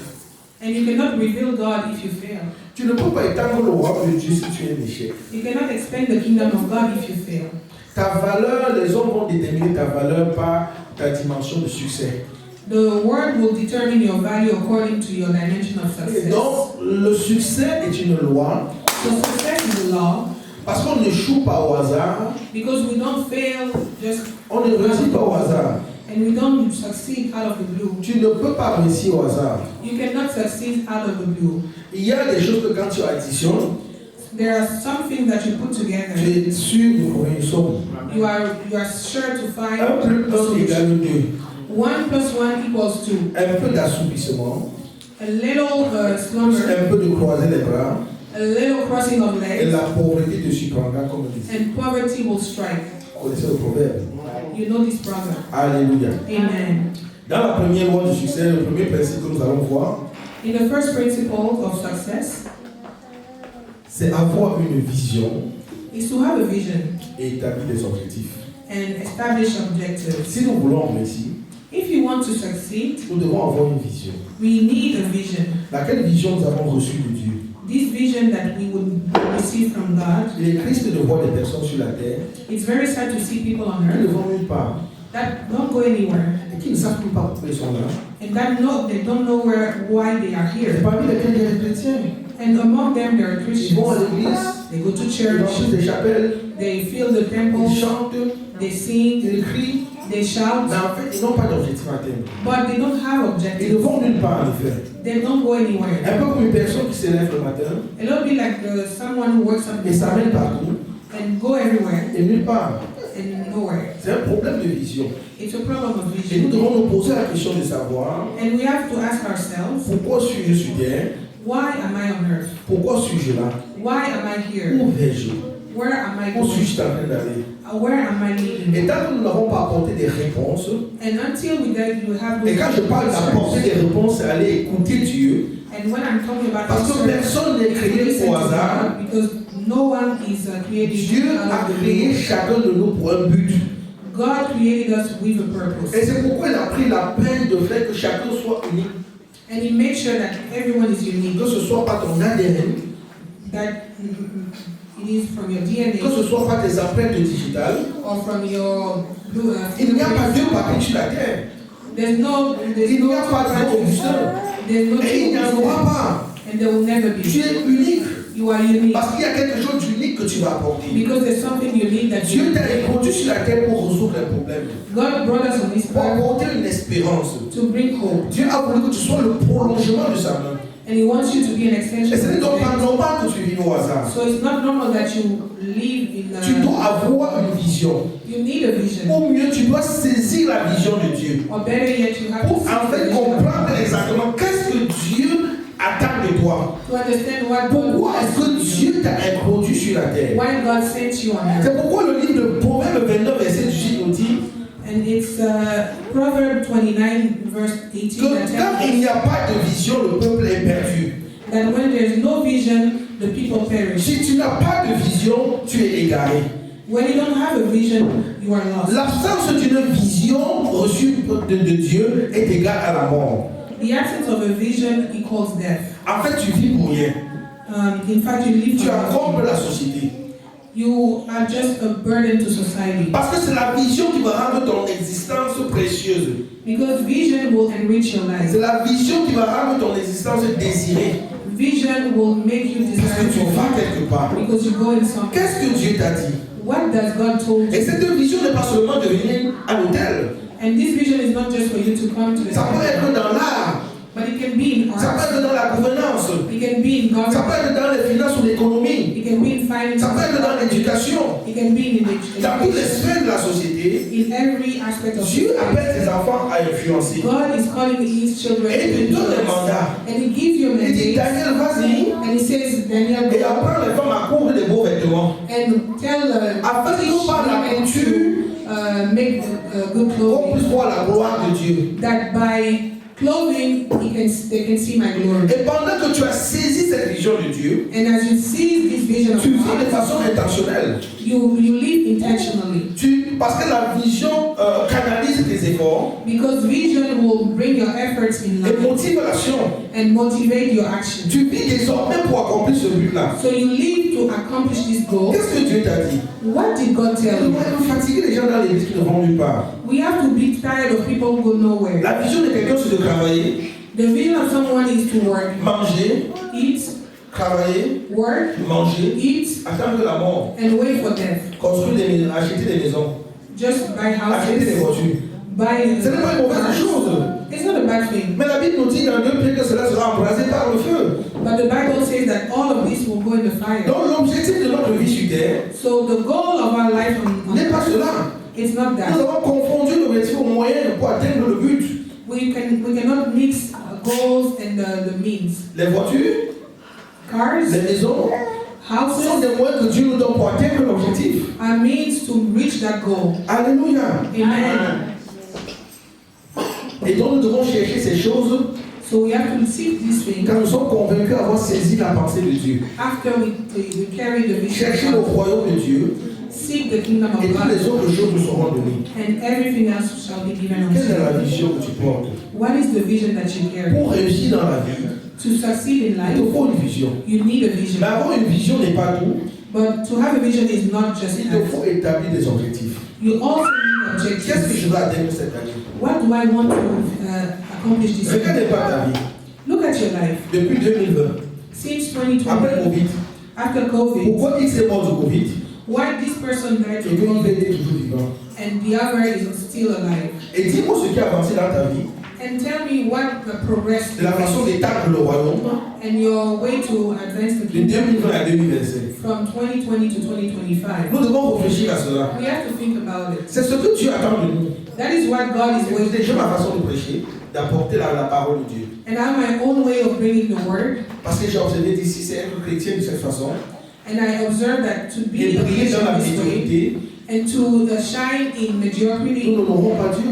And you cannot reveal God if you fail. Tu ne peux pas étendre le royaume de Dieu si tu es un échec. You cannot expand the kingdom of God if you fail. Ta valeur, les hommes vont déterminer ta valeur par ta dimension de succès. The word will determine your value according to your dimension of Et success. donc, le succès est une loi So success is a law parce qu'on n'échoue pas au hasard, because we don't fail just on ne réussit pas au hasard. and we don't succeed out of the blue. Tu ne peux pas réussir au hasard. You cannot succeed out of the blue. Il y a des choses que quand tu additionnes, There are some things that you put tu together. es sûr de trouver une somme. You are sure to find 1 plus 1 solution. égale 2. 1 plus 1 equals 2. Un peu d'assoupissement, A little slumber, un peu de croiser les bras, a little crossing of et legs, la pauvreté te surprendra comme on dit. and poverty will strike. Vous connaissez le proverbe. You know this proverb. Alléluia. Amen. Dans la première loi du succès, le premier principe que nous allons voir, In the first principle of success c'est avoir une vision is to have a vision et établir des objectifs. and establish objectives. Si nous voulons réussir, If you want to succeed, nous devons avoir une vision. we need a vision. Laquelle vision nous avons reçue de Dieu? This vision that we would receive from God. Il est triste de voir des personnes sur la terre It's very sad to see people on qui ne earth vont nulle part that don't go anywhere et qui ne savent même pas pourquoi ils sont là. and they don't know why they are Et here. parmi lesquels il y a des chrétiens. And among them there are Ils Christians. vont à l'église, They go to ils church, remplissent des chapelles, they fill the ils temple, chantent, they sing, ils crient, they shout, mais en fait, ils n'ont pas d'objectif à atteindre. but they don't have Ils ne objectives. vont nulle part, en effet. They don't go anywhere. Un peu comme une personne qui se lève le matin A little bit like someone who works on et s'amène partout and go everywhere et nulle part. and nowhere. C'est un problème de vision. It's a problem of Et nous vision. devons nous poser la question de savoir And we have to ask ourselves, pourquoi suis-je sur terre? why am I on earth? Pourquoi suis-je là? Why am I here? Où vais-je? Where am I Où going? suis-je en train d'aller? Where am I leading? Et tant que nous n'avons pas apporté des réponses, And until we have et quand je parle d'apporter des réponses, c'est aller écouter Dieu, and when I'm talking about parce que answers, personne n'est créé listen au to hasard. God, because no one is created Dieu out a of the créé blue. chacun de nous pour un but. God created us with a Et purpose. c'est pourquoi il a pris la peine de faire que chacun soit unique. And He made sure that everyone is unique. Que ce soit pas ton ADN, That it is from your que DNA ce soit pas tes empreintes digitales. or from your blue. Il n'y a pas deux papiers sur la terre. There's no. Il n'y a pas deux Augustin. There's no. Et il n'y en aura pas. And there will never be. Tu es unique. You are unique Parce qu'il y a quelque chose d'unique que tu vas apporter. because there's something unique that Dieu you. t'a introduit sur la terre pour résoudre les problèmes. God brought us on this Pour earth apporter une espérance. to bring hope, Dieu a voulu que tu sois le prolongement de sa main. and He wants you to be an extension. Et ce of n'est His donc pas hand. normal que tu vives au hasard. So it's not normal that you live in. Tu dois avoir une vision. You need a vision, Ou mieux, tu dois saisir la vision de Dieu. or better yet, you have to Pour see en the fait vision comprendre exactement qu'est-ce que Dieu attend de toi. to understand what Pourquoi God est-ce que Dieu t'a introduit sur la terre? why God sent you on earth. C'est pourquoi le livre de Proverbe 29, verset 18 nous dit And it's Proverbs 29, verse 18 que that quand tells il n'y us a pas de vision, le peuple est perdu. that when there's no vision, the people perish. Si tu n'as pas de vision, tu es égaré. When you don't have a vision, you are lost. L'absence d'une vision reçue de Dieu est égale à la mort. The absence of a vision equals death. En fait, tu vis pour rien. In fact, you live Tu for accomples nothing. la société. You are just a burden to society. Parce que c'est la vision qui va rendre ton existence précieuse. Because vision will enrich your life. C'est la vision qui va rendre ton existence désirée. Vision will make you Parce que tu vas desirable quelque part. because you go in something. Qu'est-ce que Dieu t'a dit? What does God told Et you? cette vision n'est pas seulement de venir à l'hôtel. And this vision is not just for you to come to the Ça peut temple, être dans l'art. but it can be in Ça peut art. être dans la gouvernance. It can be in Ça peut government. être dans les finances ou l'économie. It can be in finance. Ça peut être dans l'éducation. It can be in Dans toutes les education. sphères de la société, In every aspect of Dieu life. appelle ses enfants à influencer. God is calling his children Et il te to donne un influence. mandat. And he gives you a Il dit, mandate. Daniel, vas-y And he says, Daniel, et go apprends les femmes à coudre des beaux vêtements. and tell Afin que teach nous par la women couture, to make good qu'on clothing. puisse voir la gloire de Dieu. That by clothing they can see my glory. Et pendant que tu as saisi cette vision de Dieu, And as you see this vision of tu vis de God, façon intentionnelle. you live intentionally. Parce que la vision canalise tes efforts Because vision will bring your efforts in et line motive l'action. and motivate your action. Tu vis désormais pour accomplir ce but-là. So you live to accomplish this goal. Qu'est-ce que Dieu t'a dit? What did God tell Il you? va fatiguer les gens dans l'église qui ne vont nulle part. We have to be tired of people who go nowhere. La vision de quelqu'un, c'est de travailler, The vision of someone is to work, manger, eat, travailler, work, manger, eat, attendre la mort, and wait for death. construire des maisons, acheter des maisons, Just buy acheter des houses, voitures. buy Ce n'est pas une mauvaise cars. chose. It's not a bad thing. Mais la Bible nous dit dans 2 Pierre que cela sera embrasé par le feu. But the Bible says that all of this will go in the fire. Donc l'objectif de notre vie sur terre So the goal of our life on n'est pas earth, cela. it's not Nous that. avons confondu l'objectif au moyen pour atteindre le but. We cannot mix goals and the means. Les voitures, Cars, les maisons sont houses des moyens que Dieu nous donne pour atteindre l'objectif. are means to reach that goal. Alléluia. Amen. Et donc nous devons chercher ces choses So we have to seek these things quand nous sommes convaincus d'avoir saisi la pensée de Dieu. after we carry the vision Chercher of le God. royaume de Dieu Seek the kingdom et of toutes les God, autres choses nous seront données. and everything else shall be given unto Quelle est la you. vision que tu portes? What is the vision that you carry? Pour réussir dans la vie, To succeed in il life, te faut une vision. you need a vision. Mais avoir une vision n'est pas tout. But to have a vision is not just Il te that. faut établir des objectifs. You also need Qu'est-ce que objectives. je veux atteindre cette année? What do I want to accomplish this Regarde year? pas ta vie. Look at your life. Depuis 2020, Since après 2020, Covid, after COVID, pourquoi X est mort du Covid why this person died et from que il COVID était toujours vivant? and the other is still alive? Et dis-moi ce qui a avancé dans ta vie, And tell me what the progress de la façon d'étendre le royaume and your way to advance the de kingdom 2020 à 2025. from 2020 to 2025. Nous devons réfléchir à cela. We have to think about it. C'est ce que Dieu attend de nous. That is what God is Écoutez, waiting j'ai ma for. façon de prêcher, d'apporter la parole de Dieu. And I have my own way of bringing the word. Parce que j'ai observé d'ici, c'est être chrétien de cette façon. And I observe that to Et be a briller dans Christian la this way médiocrité, and to shine in nous mediocrity, n'honorons pas Dieu.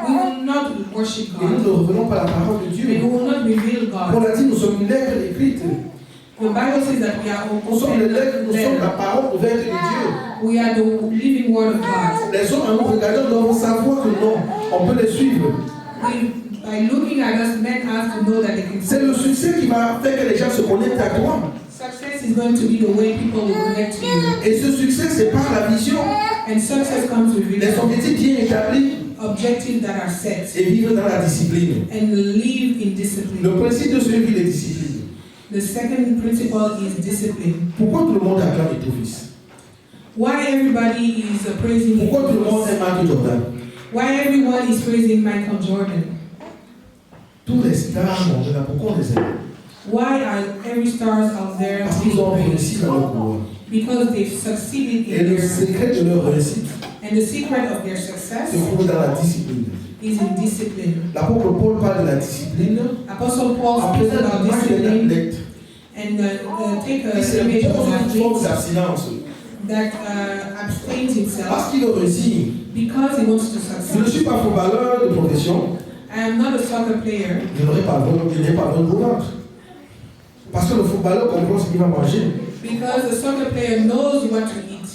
we will not worship Et nous God. ne revenons pas à la parole de And we Dieu. will not reveal On God. a dit, nous sommes une lettre écrite. The Bible says that we are Nous sommes les lettres, nous sommes la open. parole ouverte de Dieu. We are the living word of God. Les hommes, en nous regardant, doivent savoir que non, on peut les suivre. By looking at us, men have to know that they can C'est le succès qui va faire que les gens se connectent à toi. Success is going to be the way people will connect to you. Et ce succès, c'est par la vision, And success comes with les vision, objectifs bien établis objectives that are set, et vivre dans la discipline. and live in Le discipline. principe de celui qui est discipline. The second principle is discipline. Pourquoi tout le monde acclame Étophis? Why everybody is praising Pourquoi tout le monde Nicholas? aime Michael Jordan? Why everyone is praising Michael Jordan? Tous les stars mondiales, pourquoi on les aime? Why are every stars out there Parce qu'ils ont being réussi praised? dans leur pouvoir. Because they've succeeded Et in le their secret de leur réussite and the secret of their success se trouve dans la discipline. is in discipline. L'apôtre Paul parle de la discipline. Apostle Paul Après speaks la about marque d'un discipline athlète and take qui a se image of pose an une forme athlete d'abstinence. that abstains himself Parce qu'il veut réussir. because he wants to Je ne succeed. suis pas footballeur de profession. I am not a soccer player Je n'aurai pas de gros ventre. Parce que le footballeur comprend ce qu'il va manger. because the soccer player knows what to eat.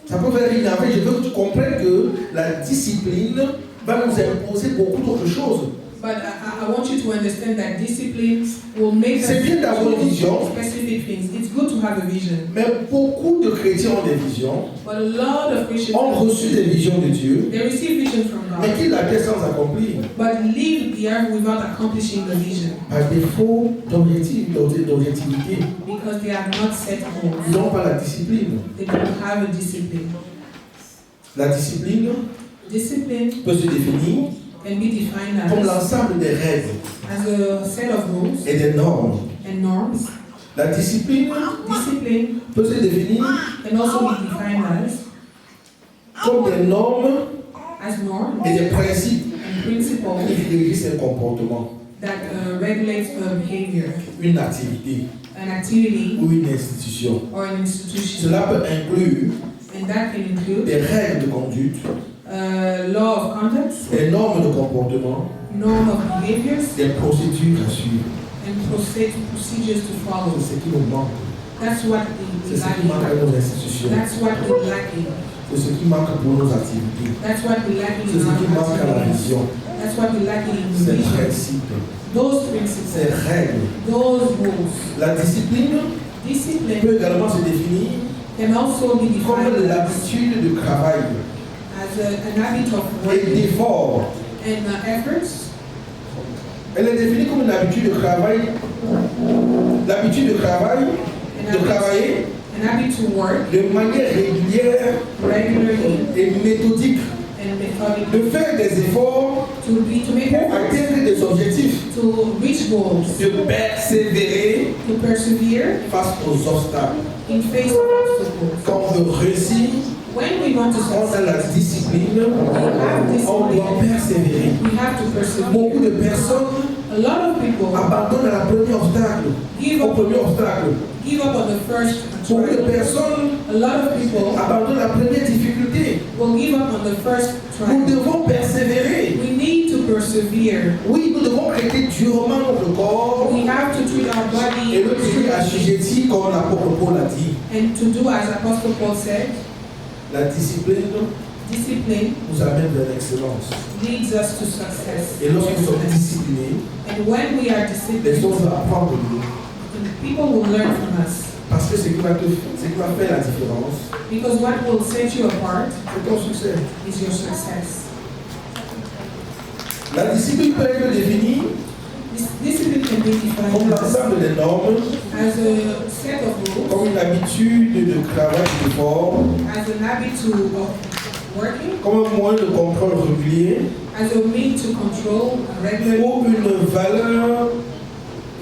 Ça peut faire énerver. Je veux que tu comprennes que la discipline va nous imposer beaucoup d'autres choses. But I want you to understand that discipline will make us C'est bien d'avoir une vision. do specific things. It's good to have a vision. Mais beaucoup de chrétiens ont des visions, But a lot of Christians ont reçu des visions de Dieu, they receive vision from mais God, qui la laissent sans accomplir. but leave the earth without accomplishing the vision Par défaut d'objectivité. because they have not set Ils goals. n'ont pas la discipline. They don't have a discipline. La discipline Discipline peut se définir can be defined comme as l'ensemble des règles a set of rules et des normes. and norms. La discipline Discipline peut se définir can also be defined comme des normes as norms et des principes and qui principles régissent un comportement, that regulate behavior, une activité an activity, ou une institution. or an institution. Cela peut inclure And that can include des règles de conduite, law of conduct, des normes de comportement, norm of behaviors, des procédures à suivre. and procedures to follow. C'est ce qui nous manque. That's what C'est is ce qui manque à lacking. nos institutions. That's what is lacking. C'est ce qui manque pour nos activités. That's what is lacking C'est in ce qui our manque à la activities. vision. That's what is lacking in the Ces vision. principes, Those ces principles, règles. those rules. La discipline Discipline peut également se définir can also be comme defined l'habitude de travail as an habit of et working d'effort. and efforts. Elle est définie comme une habitude de travail, l'habitude de travail, de travailler An habit to work de manière régulière regularly et méthodique, and methodically, de faire des efforts to make pour efforts, atteindre des objectifs, to reach goals, de persévérer to persevere face aux obstacles. in face of obstacles. Quand on veut réussir, When we want to on a la succeed, discipline, we have on doit discipline. persévérer. We have to persevere. Beaucoup de personnes A lot of people abandonnent à la première obstacle, give au up, premier obstacle. give up on the first Beaucoup de try. personnes A lot of people abandonnent la première difficulté. will give up on the first Nous try. devons persévérer. We need to persevere. Oui, nous devons traiter durement notre corps We have to treat our et le body tenir assujetti, comme l'apôtre Paul a dit. and to do as Apostle Paul said, La discipline discipline nous amène vers l'excellence. leads us to success. Et lorsque nous sommes disciplinés, And when we are les disciplined, choses vont apprendre de nous. people will learn from us. Parce que ce qui va faire la différence, Because what will set you apart c'est ton succès. is your success. La discipline peut être définie Discipline can be comme defined as l'ensemble des normes, a set of rules, comme une habitude de travail fort, as an habit of working, comme un moyen de contrôle régulier, as a means to control regularly, ou une valeur,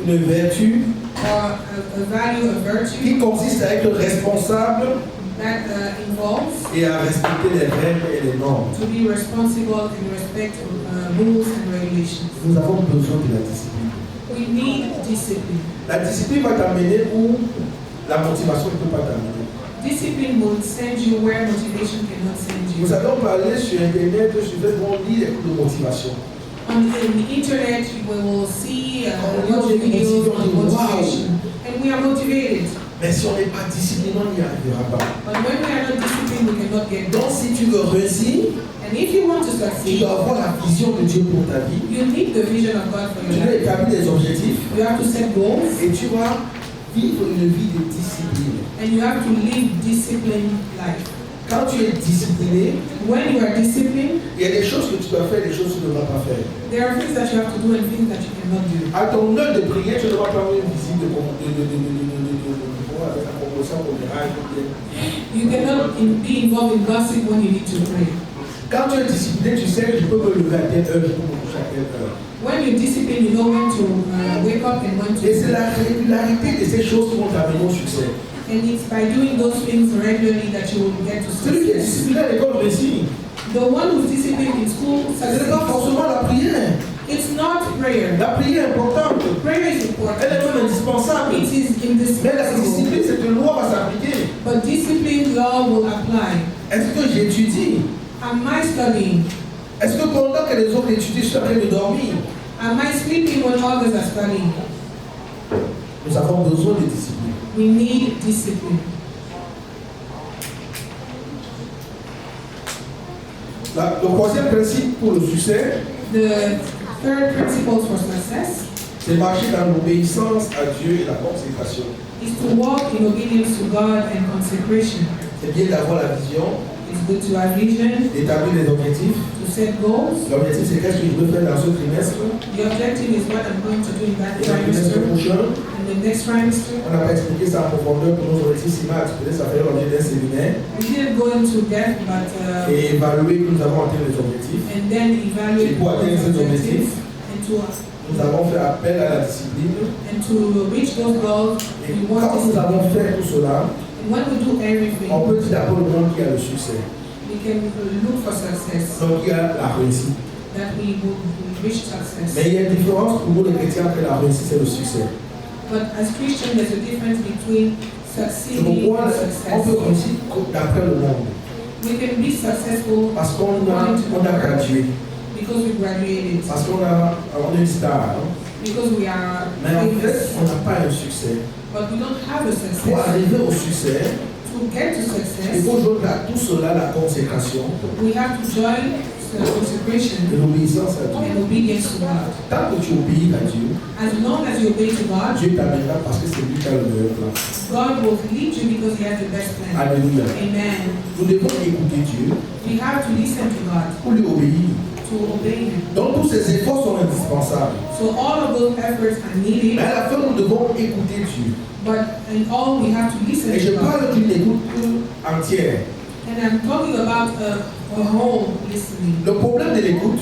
une vertu or a value, a virtue qui consiste à être responsable that involves et à respecter les règles et les normes. to be responsible in respect of rules and regulations. Nous avons besoin de la discipline. We need discipline. La discipline va t'amener où la motivation ne peut pas t'amener. Discipline will send you where motivation cannot send you. Nous allons parler sur Internet, je vais vous lire les cours de motivation. On the internet, we will see Oh, watch wow. videos on motivation, and we are motivated. Mais si on n'est pas discipliné, on n'y arrivera pas. But when we are not disciplined, we cannot get Donc there. si tu veux réussir, And if you want to tu succeed, dois avoir la vision de Dieu pour ta vie. you need the vision of God for Tu your dois life. établir des objectifs You have to set goals, et tu vas vivre une vie de discipline. and you have to live disciplined life. Quand tu es discipliné, When you are disciplined, il y a des choses que tu dois faire et des choses que tu ne dois pas faire. there are things that you have to do and things that you cannot do. À ton heure de prière, tu ne dois pas avoir une visite de avec la composition communale. You cannot be involved in gossip when you need to pray. Quand tu es discipliné, tu sais que je peux me lever à telle heure, je peux me coucher à telle heure. When you're disciplined, you know when to wake up and when Et c'est to. la régularité de ces choses qui vont t'amener au succès. And it's by doing those things regularly that you will get to Celui qui est success. discipliné à l'école réussit. The one who's disciplined in school Ce n'est pas succeeds. forcément la prière. It's not prayer. La prière est importante. Prayer is Elle est important. même indispensable. It is Mais la indispensable. discipline, cette loi va s'appliquer. But disciplined law will apply. Est-ce que j'étudie? Am I studying? Est-ce que pendant que les autres étudient, je suis en train de dormir? Am I sleeping when others are studying? Nous avons besoin de discipline. We need discipline. Le troisième principe pour le succès, The third principle for success c'est marcher dans l'obéissance à Dieu et la consécration. is to walk in obedience to God and consecration. C'est bien d'avoir la vision, It's good to have vision, d'établir des objectifs. to set goals. L'objectif, c'est qu'est-ce que je veux faire dans ce trimestre, The objective is what I'm going to do in that et dans le trimestre trimester, prochain. in the next trimester. On n'a pas expliqué ça en profondeur pour nos objectifs CIMAT. Peut-être ça fait l'objet d'un séminaire. We didn't go into depth, but Et évaluer que nous avons atteint les objectifs. and then evaluate Et pour atteindre those ces objectives objectifs, nous avons fait appel à la discipline. and to reach those goals. Et We quand want nous to, avons fait tout cela, and when we do everything, on peut dire d'abord le monde qui a le succès, we can look for success, donc qui a la réussite. that we will reach success. Mais il y a une différence pour nous les chrétiens entre la réussite et le succès. But as Christians, there's a difference between C'est succeeding pourquoi and on success. peut réussir d'après le monde. We can be successful Parce qu'on a gradué, because we graduated, parce qu'on est une star. Hein? because we are Mais en fait, famous, on n'a pas un succès. but we don't have a Pour success. arriver au succès, To get to il success, faut joindre à tout cela la consécration we have to join the et consecration l'obéissance à Dieu. and obedience to God. Tant que tu obéis à Dieu, As long as you obey to God, Dieu t'amènera parce que c'est lui qui a le meilleur plan. God will lead you because He has the best plan. Alléluia. Amen. Nous devons écouter Dieu We have to listen to God, pour lui obéir. to obey Him. Donc tous ces efforts sont indispensables. So all of those efforts are needed, Mais à la fin, nous devons écouter Dieu. but in all we have to listen Et je to God. parle d'une écoute entière. And I'm talking about a whole listening. Le problème de l'écoute,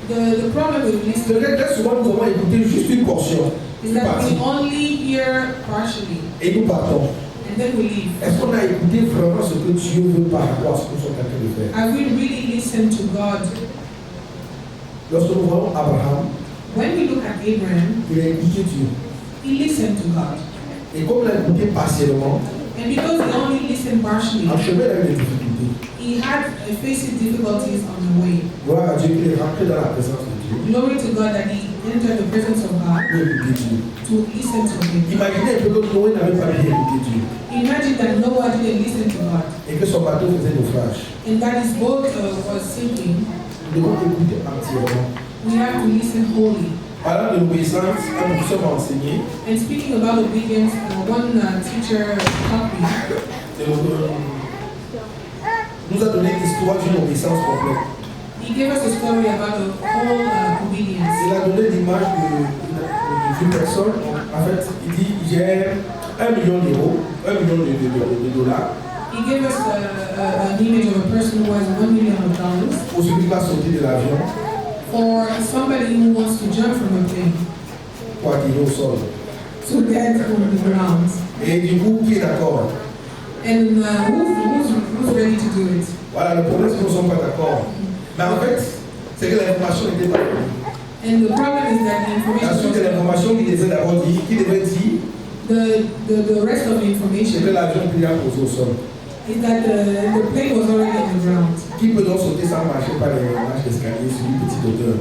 The problem with c'est listening que très souvent nous avons écouté juste une portion, is une that partie, we only hear partially et nous partons. and then we leave. Est-ce qu'on a écouté vraiment ce que Dieu veut par rapport à ce que nous sommes en train de faire? Have we really listened to God? Lorsque nous voyons Abraham, When we look at Abraham, il a écouté Dieu. he listened to God. Et comme il a écouté partiellement, And because he only listened partially, en chemin, il a eu des difficultés. he had facing difficulties on the way. Gloire à Dieu qu'il est rentré dans la présence de Dieu. Glory to God that he entered the presence of God Pour écouter Dieu. to listen to him. Imaginez un peu que Noé n'avait pas bien écouté Dieu. Imagine that Noah didn't listen to God Et que son bateau faisait naufrage. and that his boat was sinking. Nous devons écouter entièrement. We have to listen wholly. Parlant de l'obéissance, un professeur m'a enseigné. And speaking about obedience, one teacher taught me, Nous a donné l'histoire d'une obéissance complète. he gave us a story about a whole obedience. Il a donné l'image d'une personne. En fait, il dit j'ai 1 million d'euros, 1 million de dollars He gave us an image of a person who has $1 million pour celui qui va sauter de l'avion for somebody who wants to jump from a plane pour atterrir au sol. to get on the ground. Et du coup, qui est d'accord? And who's ready to do it? Voilà, le problème c'est que nous ne sommes pas d'accord. Mais en fait, c'est que l'information n'était pas donnée. And the problem is that the La suite de information, l'information qui devait d'abord dire, qui devait dire, the rest of the c'est que information l'avion était déjà posé au sol. is that the plane was already on the ground. Qui peut donc sauter sans marcher par les marches d'escalier sur une petite hauteur?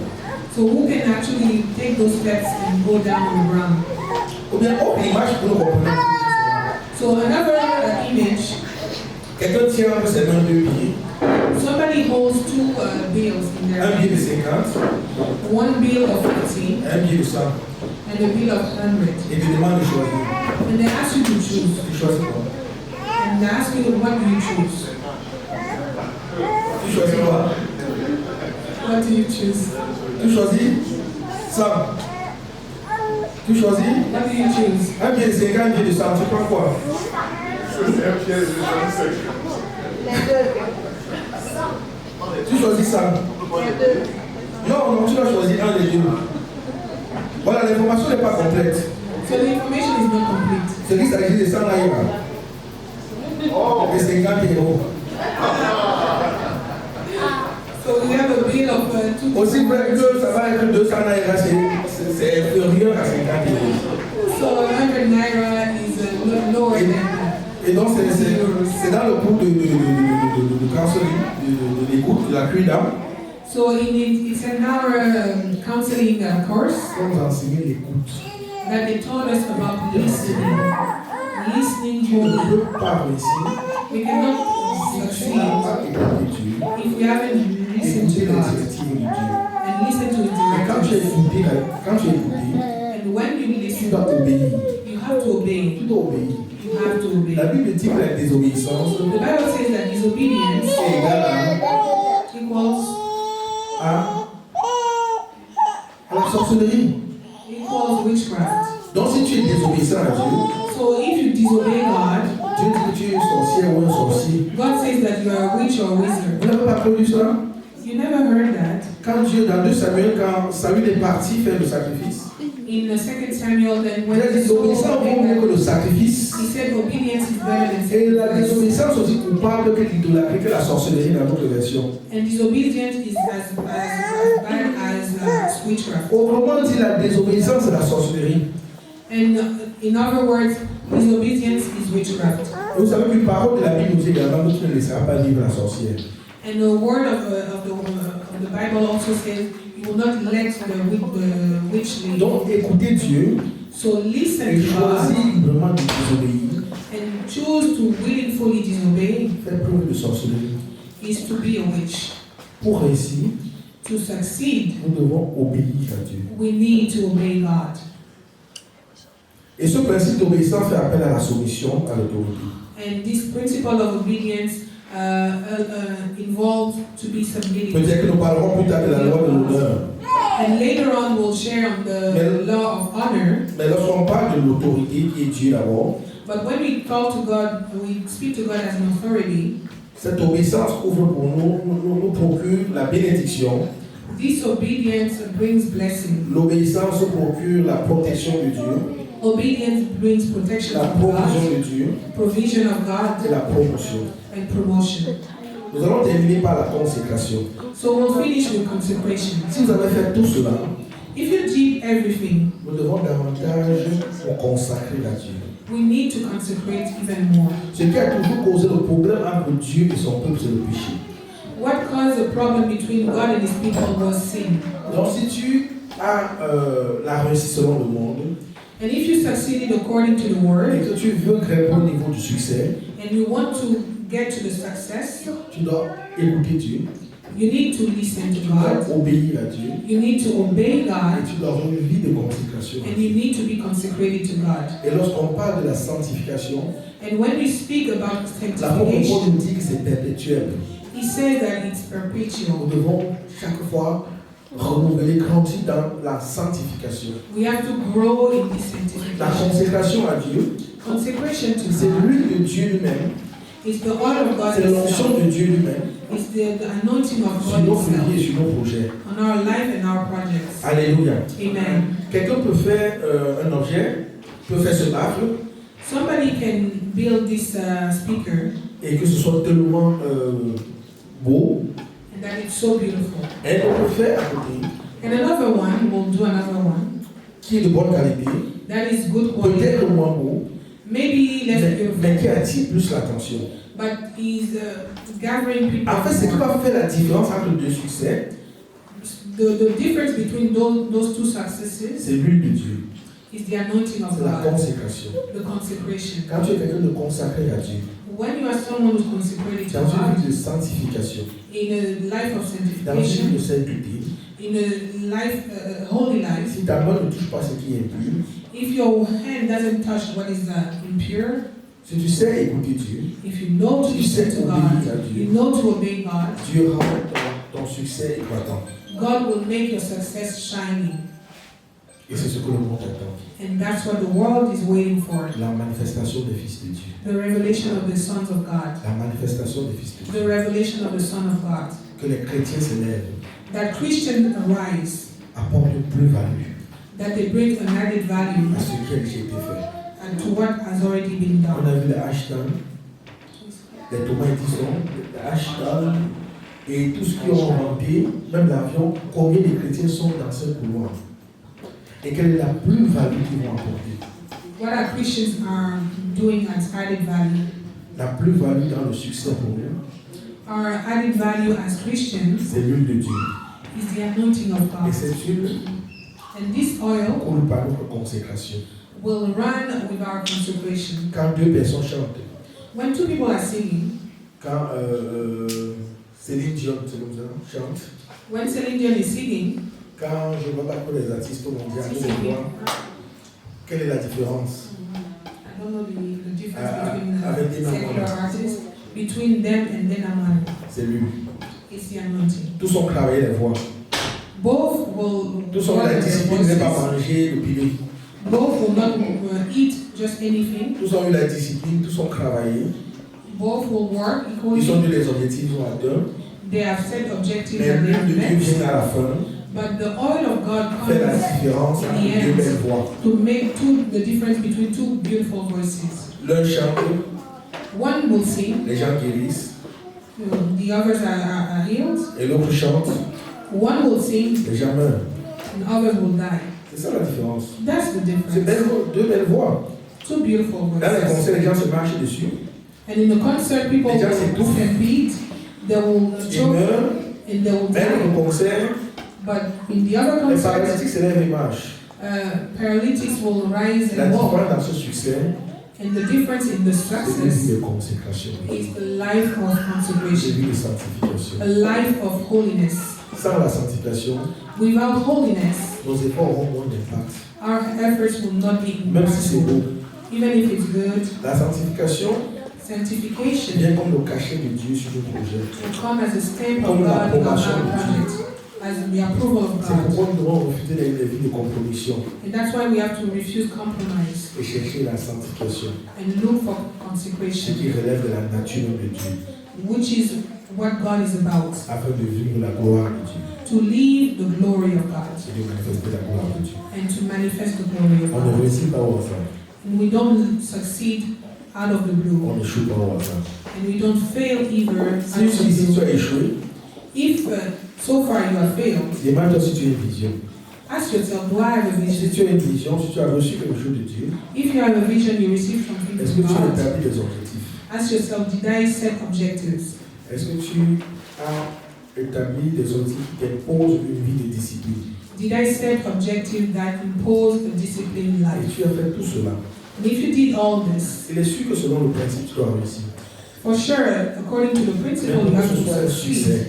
So who can actually take those steps and go down on the ground? Ou bien, autre image pour nous comprendre. So another image, Quelqu'un tient entre ses mains 2 billets, somebody holds two bills in their un billet de hands, 50, one bill of 50 un billet de 100, and a bill of 100. et te demande de choisir. And they ask you to choose. Tu choisis quoi? And they ask you, what do you choose? Tu choisis quoi? What do you choose? Tu choisis 100. Tu choisis What do you choose? un billet de 50, un billet de 100, tu prends quoi? Tu choisis 100. Non, non, tu vas choisir un des deux. Voilà, l'information n'est pas complète. So the information is not complete. Ce qui s'agit de 100 naira et 50 euros. So we have a bill of two. Aussi vrai que ça va être 200 naira, c'est inférieur à 50 euros. So 100 naira is lower than that. Et donc, c'est dans le cours de counseling, de l'écoute, de la curie d'âme, So it's an hour counseling course qu'on nous a enseigné l'écoute. that they taught us about listening. Listening On ne wholly. peut pas réussir We cannot si tu succeed n'as pas écouté Dieu if we haven't et to les God directives de Dieu. and listen to His Mais quand tu as directives. écouté, And when you tu listen, dois obéir. you have to obey. Tu dois obéir. You have to obey. La Bible dit que la désobéissance The Bible says that disobedience est égale equals à la sorcellerie. witchcraft. Donc si tu es désobéissant à Dieu, So if you disobey God, Dieu dit que tu es sorcière ou un sorcier. God says that you are a witch or a Vous wizard. n'avez pas connu ça? You never heard that. Quand Dieu, dans 2 Samuel, quand Saül est parti faire le sacrifice, In 2 Samuel, then il when a dit l'obéissance vaut mieux que le sacrifice. he said obedience is better than Et la sacrifice. désobéissance aussi coupable que l'idolâtrie, que la sorcellerie dans notre version. And disobedience is as bad as witchcraft. Autrement dit, la désobéissance, c'est la sorcellerie. And in other words, disobedience is witchcraft. Et vous savez qu'une parole de la Bible nous dit également que tu ne laisseras pas vivre la sorcière. And the word of the Bible also says you will not let the witch live. Donc écoutez Dieu So listen et to God choisissez librement de désobéir. and choose to willingly disobey Faites preuve de sorcellerie. is to be a witch. Pour réussir, To succeed, nous devons obéir à Dieu. we need to obey God. Et ce principe d'obéissance fait appel à la soumission à l'autorité. And this principle of obedience involves to be submitted. Peut-être que nous parlerons plus tard de la loi de l'honneur. And later on we'll share on the law of honor. Mais lorsqu'on parle de l'autorité qui est Dieu d'abord, But when we talk to God, we speak to God as an authority. cette obéissance ouvre pour nous procure la bénédiction. This obedience brings blessing. L'obéissance procure la protection de Dieu, Obedience brings protection la from provision God, de Dieu provision of et God, la promotion. and promotion. Nous allons terminer par la consécration. So we'll finish with consecration. Si vous avez fait tout cela, If you did everything, nous devons davantage nous consacrer à Dieu. we need to consecrate even more. Ce qui a toujours causé le problème entre Dieu et son peuple, c'est le péché. What caused the problem between God and His people was sin. Donc si tu as la réussite selon le monde And if you succeeded according to the et word, que tu veux grimper au niveau du succès, and you want to get to the success, tu dois écouter Dieu, you need to listen to tu dois God, obéir à Dieu you need to obey et God, tu dois avoir une vie de consécration. and you need to be consecrated to God. Et lorsqu'on parle de la sanctification, And when we speak about l'apôtre Paul sanctification, nous dit que c'est perpétuel. he says that it's Nous perpetual. devons chaque fois renouveler, grandir dans la sanctification. We have to grow in this La sanctification. consécration à Dieu, Consecration to c'est God l'huile de Dieu lui-même, is the oil of God c'est l'onction itself. de Dieu lui-même It's the anointing of sur God nos vies et itself sur nos projets. on our life and our projects. Alléluia. Amen. Quelqu'un peut faire un objet, peut faire ce baffle Somebody can build this speaker et que ce soit tellement beau. and that it's so beautiful. Et on peut faire à côté And another one will do another one qui est de bonne qualité, that is good peut-être quality, moins beau, maybe less mais qui beautiful, attire plus l'attention. but is gathering people. En fait, ce qui more. va faire la différence entre deux succès, The difference between those two successes c'est l'huile de Dieu, is the anointing of c'est la God, consécration. the consecration. Quand tu es quelqu'un de consacré à Dieu, When you are someone who's consecrated to dans une God, vie de sanctification, in a life of dans une vie sanctification, de sainteté, in a life, holy life, si ta main ne touche pas ce qui est impur, if your hand doesn't touch what is impure, si tu sais écouter Dieu, if you know to listen to God, you know to obey God, Dieu rend ton succès éclatant. God will make your success shining. Et c'est ce que le monde attend. And that's what the world is waiting for. La manifestation des fils de Dieu. The revelation of the sons of God. La manifestation des fils de The Dieu. revelation of the Son of God. Que les chrétiens s'élèvent, That Christians arise, apportent une plus-value that they bring an added value à ce qui a déjà été fait. and to what has already been On done. a vu les Ashton, les Thomas Edison, les Ashton et tout ce qu'ils ont inventé, même l'avion, combien de chrétiens sont dans ce couloir? Et quelle est la plus-value qu'ils vont apporter? What our Christians are doing as added value. La plus-value dans le succès pour nous, Our added value as Christians c'est l'huile de Dieu. is the anointing of Et God. cette huile And this oil coule par notre consécration. will run with our consecration. Quand deux personnes chantent, When two people are singing, quand Céline Dion, c'est comme ça, chante. When Celine Dion is singing, Quand je vois pas que les artistes mondiaux she's les singing. voix, quelle est la différence? I don't know the difference between avec des secular mamans. artists, between them and then Amani. C'est lui. It's the anointing. Tous ont travaillé les voix. Both will Tous ont work la with their discipline de ne pas voices. manger le pilé. Both will not eat just anything. Tous ont eu la discipline, tous ont travaillé. Both will work Ils ont equally. eu les objectifs, ils ont atteint. They have set objectives Mais that they have l'huile de Dieu met. vient à la fin, But the oil of God fait la comes différence in entre the deux belles end voix. to make the difference between two beautiful voices. L'un chante, One will sing, les gens guérissent. the others are healed. Et l'autre chante, One will sing, les gens meurent. and others will die. C'est ça la différence. That's the C'est difference. deux belles voix. Two beautiful Dans les voices. concerts, les gens se marchent dessus. And in the concert, people Les gens s'étouffent. will compete, they will Ils choke, meurent. and they will Même die. au concert, But in the other les concerts, paralytiques se lèvent et marchent. paralytics will rise La and walk. différence dans ce succès, And the difference in the c'est une success vie de consécration. is the life of C'est consecration, une vie de sanctification. a life of holiness. Sans la sanctification, Without holiness, nos efforts auront moins d'impact. our efforts will not be Même si c'est impactful. beau. Even if it's good, La sanctification sanctification vient comme le cachet de Dieu sur nos projets. will come as a stamp of Comme God in our l'approbation de project, as the approval of C'est God. pourquoi nous devons refuser les vies de compromission And that's why we have to refuse compromise et chercher la sanctification, and look for ce consecration, qui relève de la nature de Dieu, which is what God is about, afin de vivre la gloire de Dieu to live the glory of God et de manifester la gloire de Dieu. and to manifest the glory of On ne God. réussit pas au hasard, And we don't succeed out of the blue, on n'échoue pas au hasard. and we don't fail either out Si of the ici tu blue. as échoué, If so far you have failed, demande-toi si tu as une vision. ask yourself, do I have a Si vision? tu as une vision, si tu as reçu quelque chose de Dieu, If you have a vision, you receive something est-ce que from tu as God. établi des objectifs? Ask yourself, did I set objectives? Est-ce que tu as établi des objectifs qui t'imposent une vie de discipline? Did I set objectives that impose a disciplined Et life? tu as fait tout cela. And if you did all this, Il est sûr que selon le principe, tu dois réussir. for sure, according to the Mais principle, pour you que have ce to soit un succeed. succès,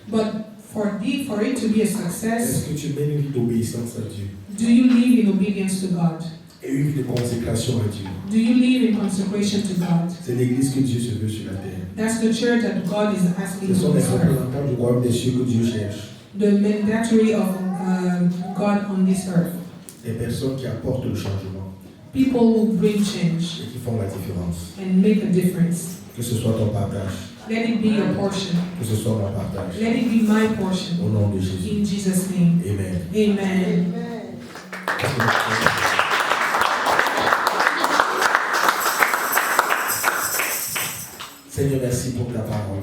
But for it to be a success, est-ce que tu mènes une vie d'obéissance à Dieu do you live in obedience to God? et une vie de consécration à Dieu? Do you live in consecration to God? C'est l'église que Dieu se veut sur la terre. That's the church that God is asking Ce sont to les serve. représentants du royaume des cieux que Dieu cherche. The mandatory of God on this earth. Des personnes qui apportent le changement People who bring change et qui font la différence. and make a difference. Que ce soit ton partage, Let it be your portion. que ce soit mon partage. Let it be my portion. Au nom de Jésus. In Jesus' name. Amen. Amen. Seigneur, merci pour ta parole.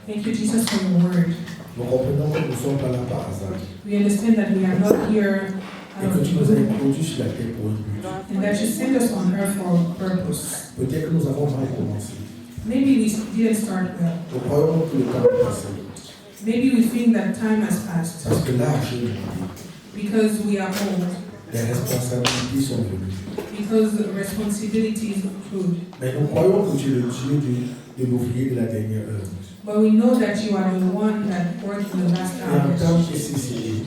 Thank you, Jesus, for your word. Nous comprenons que nous ne sommes pas là par hasard We understand that we are not here et out que of tu nous as blue, introduits sur la terre pour un but. and that you sent us on earth for a purpose. Peut-être que nous avons mal commencé. Maybe we didn't start well. Nous croyons que le temps est passé Maybe we think that time has passed parce que l'âge est venu. because we are old, Les responsabilités sont venues. because the responsibilities accrued. Mais nous croyons que tu es le Dieu de l'ouvrier de la dernière heure. But we know that you are the one that worked in the last Et en tant hours. que CCE,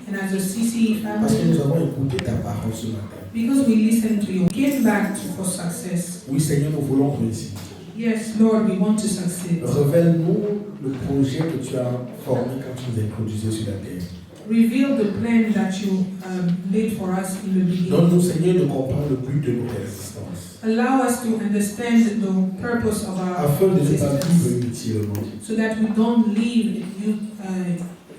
And as a CCE parce que family, nous avons écouté ta parole ce matin. because we listened to you, get back for success. Oui, Seigneur, nous voulons réussir. Yes, Lord, we want to succeed. Révèle-nous le projet que tu as formé quand tu nous as introduisés sur la terre. Reveal the plan that you laid for us in the beginning. Donne-nous, Seigneur, de comprendre le but de notre existence, Allow us to understand the purpose of our afin de ne pas existence, vivre inutilement. so that we don't live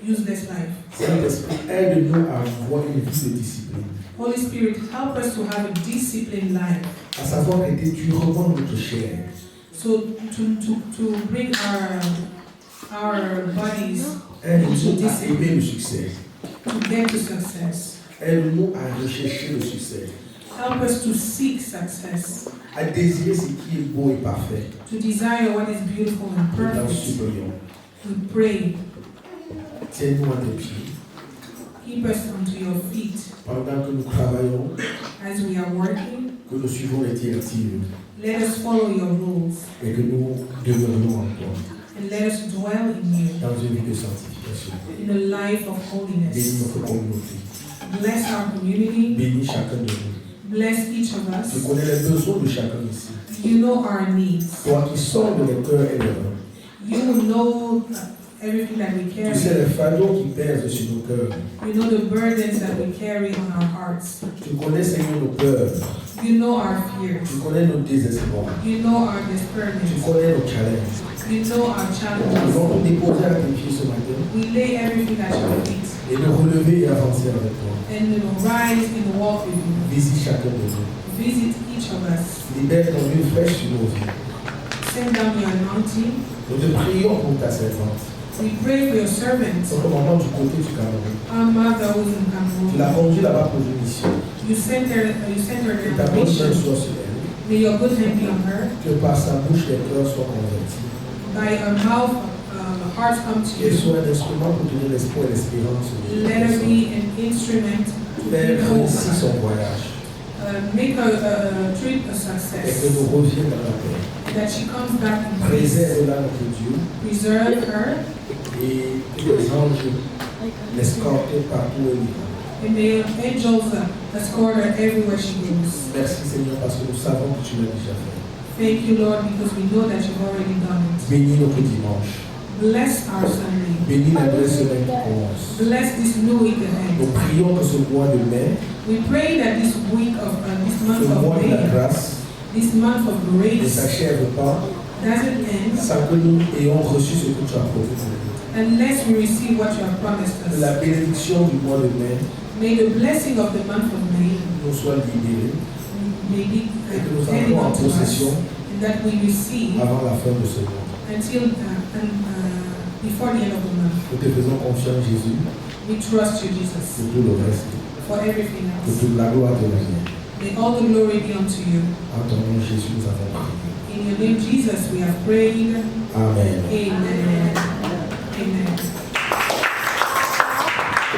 useless life. Saint-Esprit, aide-nous à avoir une vie de discipline, Holy Spirit, help us to have a disciplined life. à savoir aider durement notre chair, So to bring our bodies aide-nous à aimer le succès, to get to success. aide-nous à rechercher le succès, Help us to seek success, à désirer ce qui est beau et parfait. to desire what is beautiful and Nous t'en perfect. supplions. We pray, Tiens-nous à tes pieds keep us onto your feet pendant que nous travaillons, as we are working. que nous suivons les directives Let us follow your rules et que nous demeurions en toi. and and let us dwell in you dans une vie de sanctification. in a life of Bénis holiness. notre communauté. Bless our community. Bénis chacun de nous. Bless each of Tu us. connais les besoins de chacun ici. You know our needs. Toi qui sors de les cœurs et les reins. You will know everything that we Tu sais carry. les fardeaux qui pèsent sur nos cœurs. You know the burdens that we carry on our hearts. Tu connais, Seigneur, nos peurs. You know our fears. Tu connais nos désespoirs. You know our Tu despairs. connais nos challenges. You know our Nous challenges. allons tout déposer à tes pieds ce matin We lay everything at your feet et nous relever et avancer avec toi. and we will rise and walk with you. Visite chacun de nous. Visit each of us. Libère ton huile fraîche sur nos vies. Send down your anointing. Nous te prions pour ta servante. We pray for your servant, Son commandant du côté du Cameroun. our mother who is in Tu Cameroon. l'as conduit là-bas pour une mission. You sent her Que ta there on a bonne main mission. soit sur elle. May your good hand be on her. Que par sa bouche les cœurs soient convertis. By her mouth, hearts come to Qu'elle you. soit un instrument pour donner l'espoir et l'espérance. Let her be an instrument to Faire bring hope. réussir son voyage. Make her trip a Et que success. nous revienne dans la paix. That she comes back in peace. Préserve-la, notre Dieu. Preserve her. Et que les anges l'escortent partout où elle ira. And may angels escort her everywhere she goes. Merci Seigneur parce que nous savons que tu l'as déjà fait. Thank you, Lord, because we know that you've already done it. Bénis notre dimanche. Bless our Sunday. Bénis la nouvelle semaine qui commence. Bless this new week Nous ahead. prions que ce mois de mai, We pray that this week of this ce month mois of de la May, grâce, this month of ne grace, s'achève pas doesn't end sans que nous ayons reçu ce que tu as promis pour nous. unless we receive what you have promised Que la us. bénédiction du mois de mai May the blessing of the month of May nous soit libérée may be et que nous handed entrons en unto us, possession and that we receive avant la fin de ce mois. until before the end of the month. Nous te faisons confiance, Jésus, We trust you, Jesus, pour tout le reste, for everything que else. toute la gloire te revienne. May all the glory be unto you. En ton nom, Jésus, nous avons prié. In your name, Jesus, we have prayed. Amen. Amen.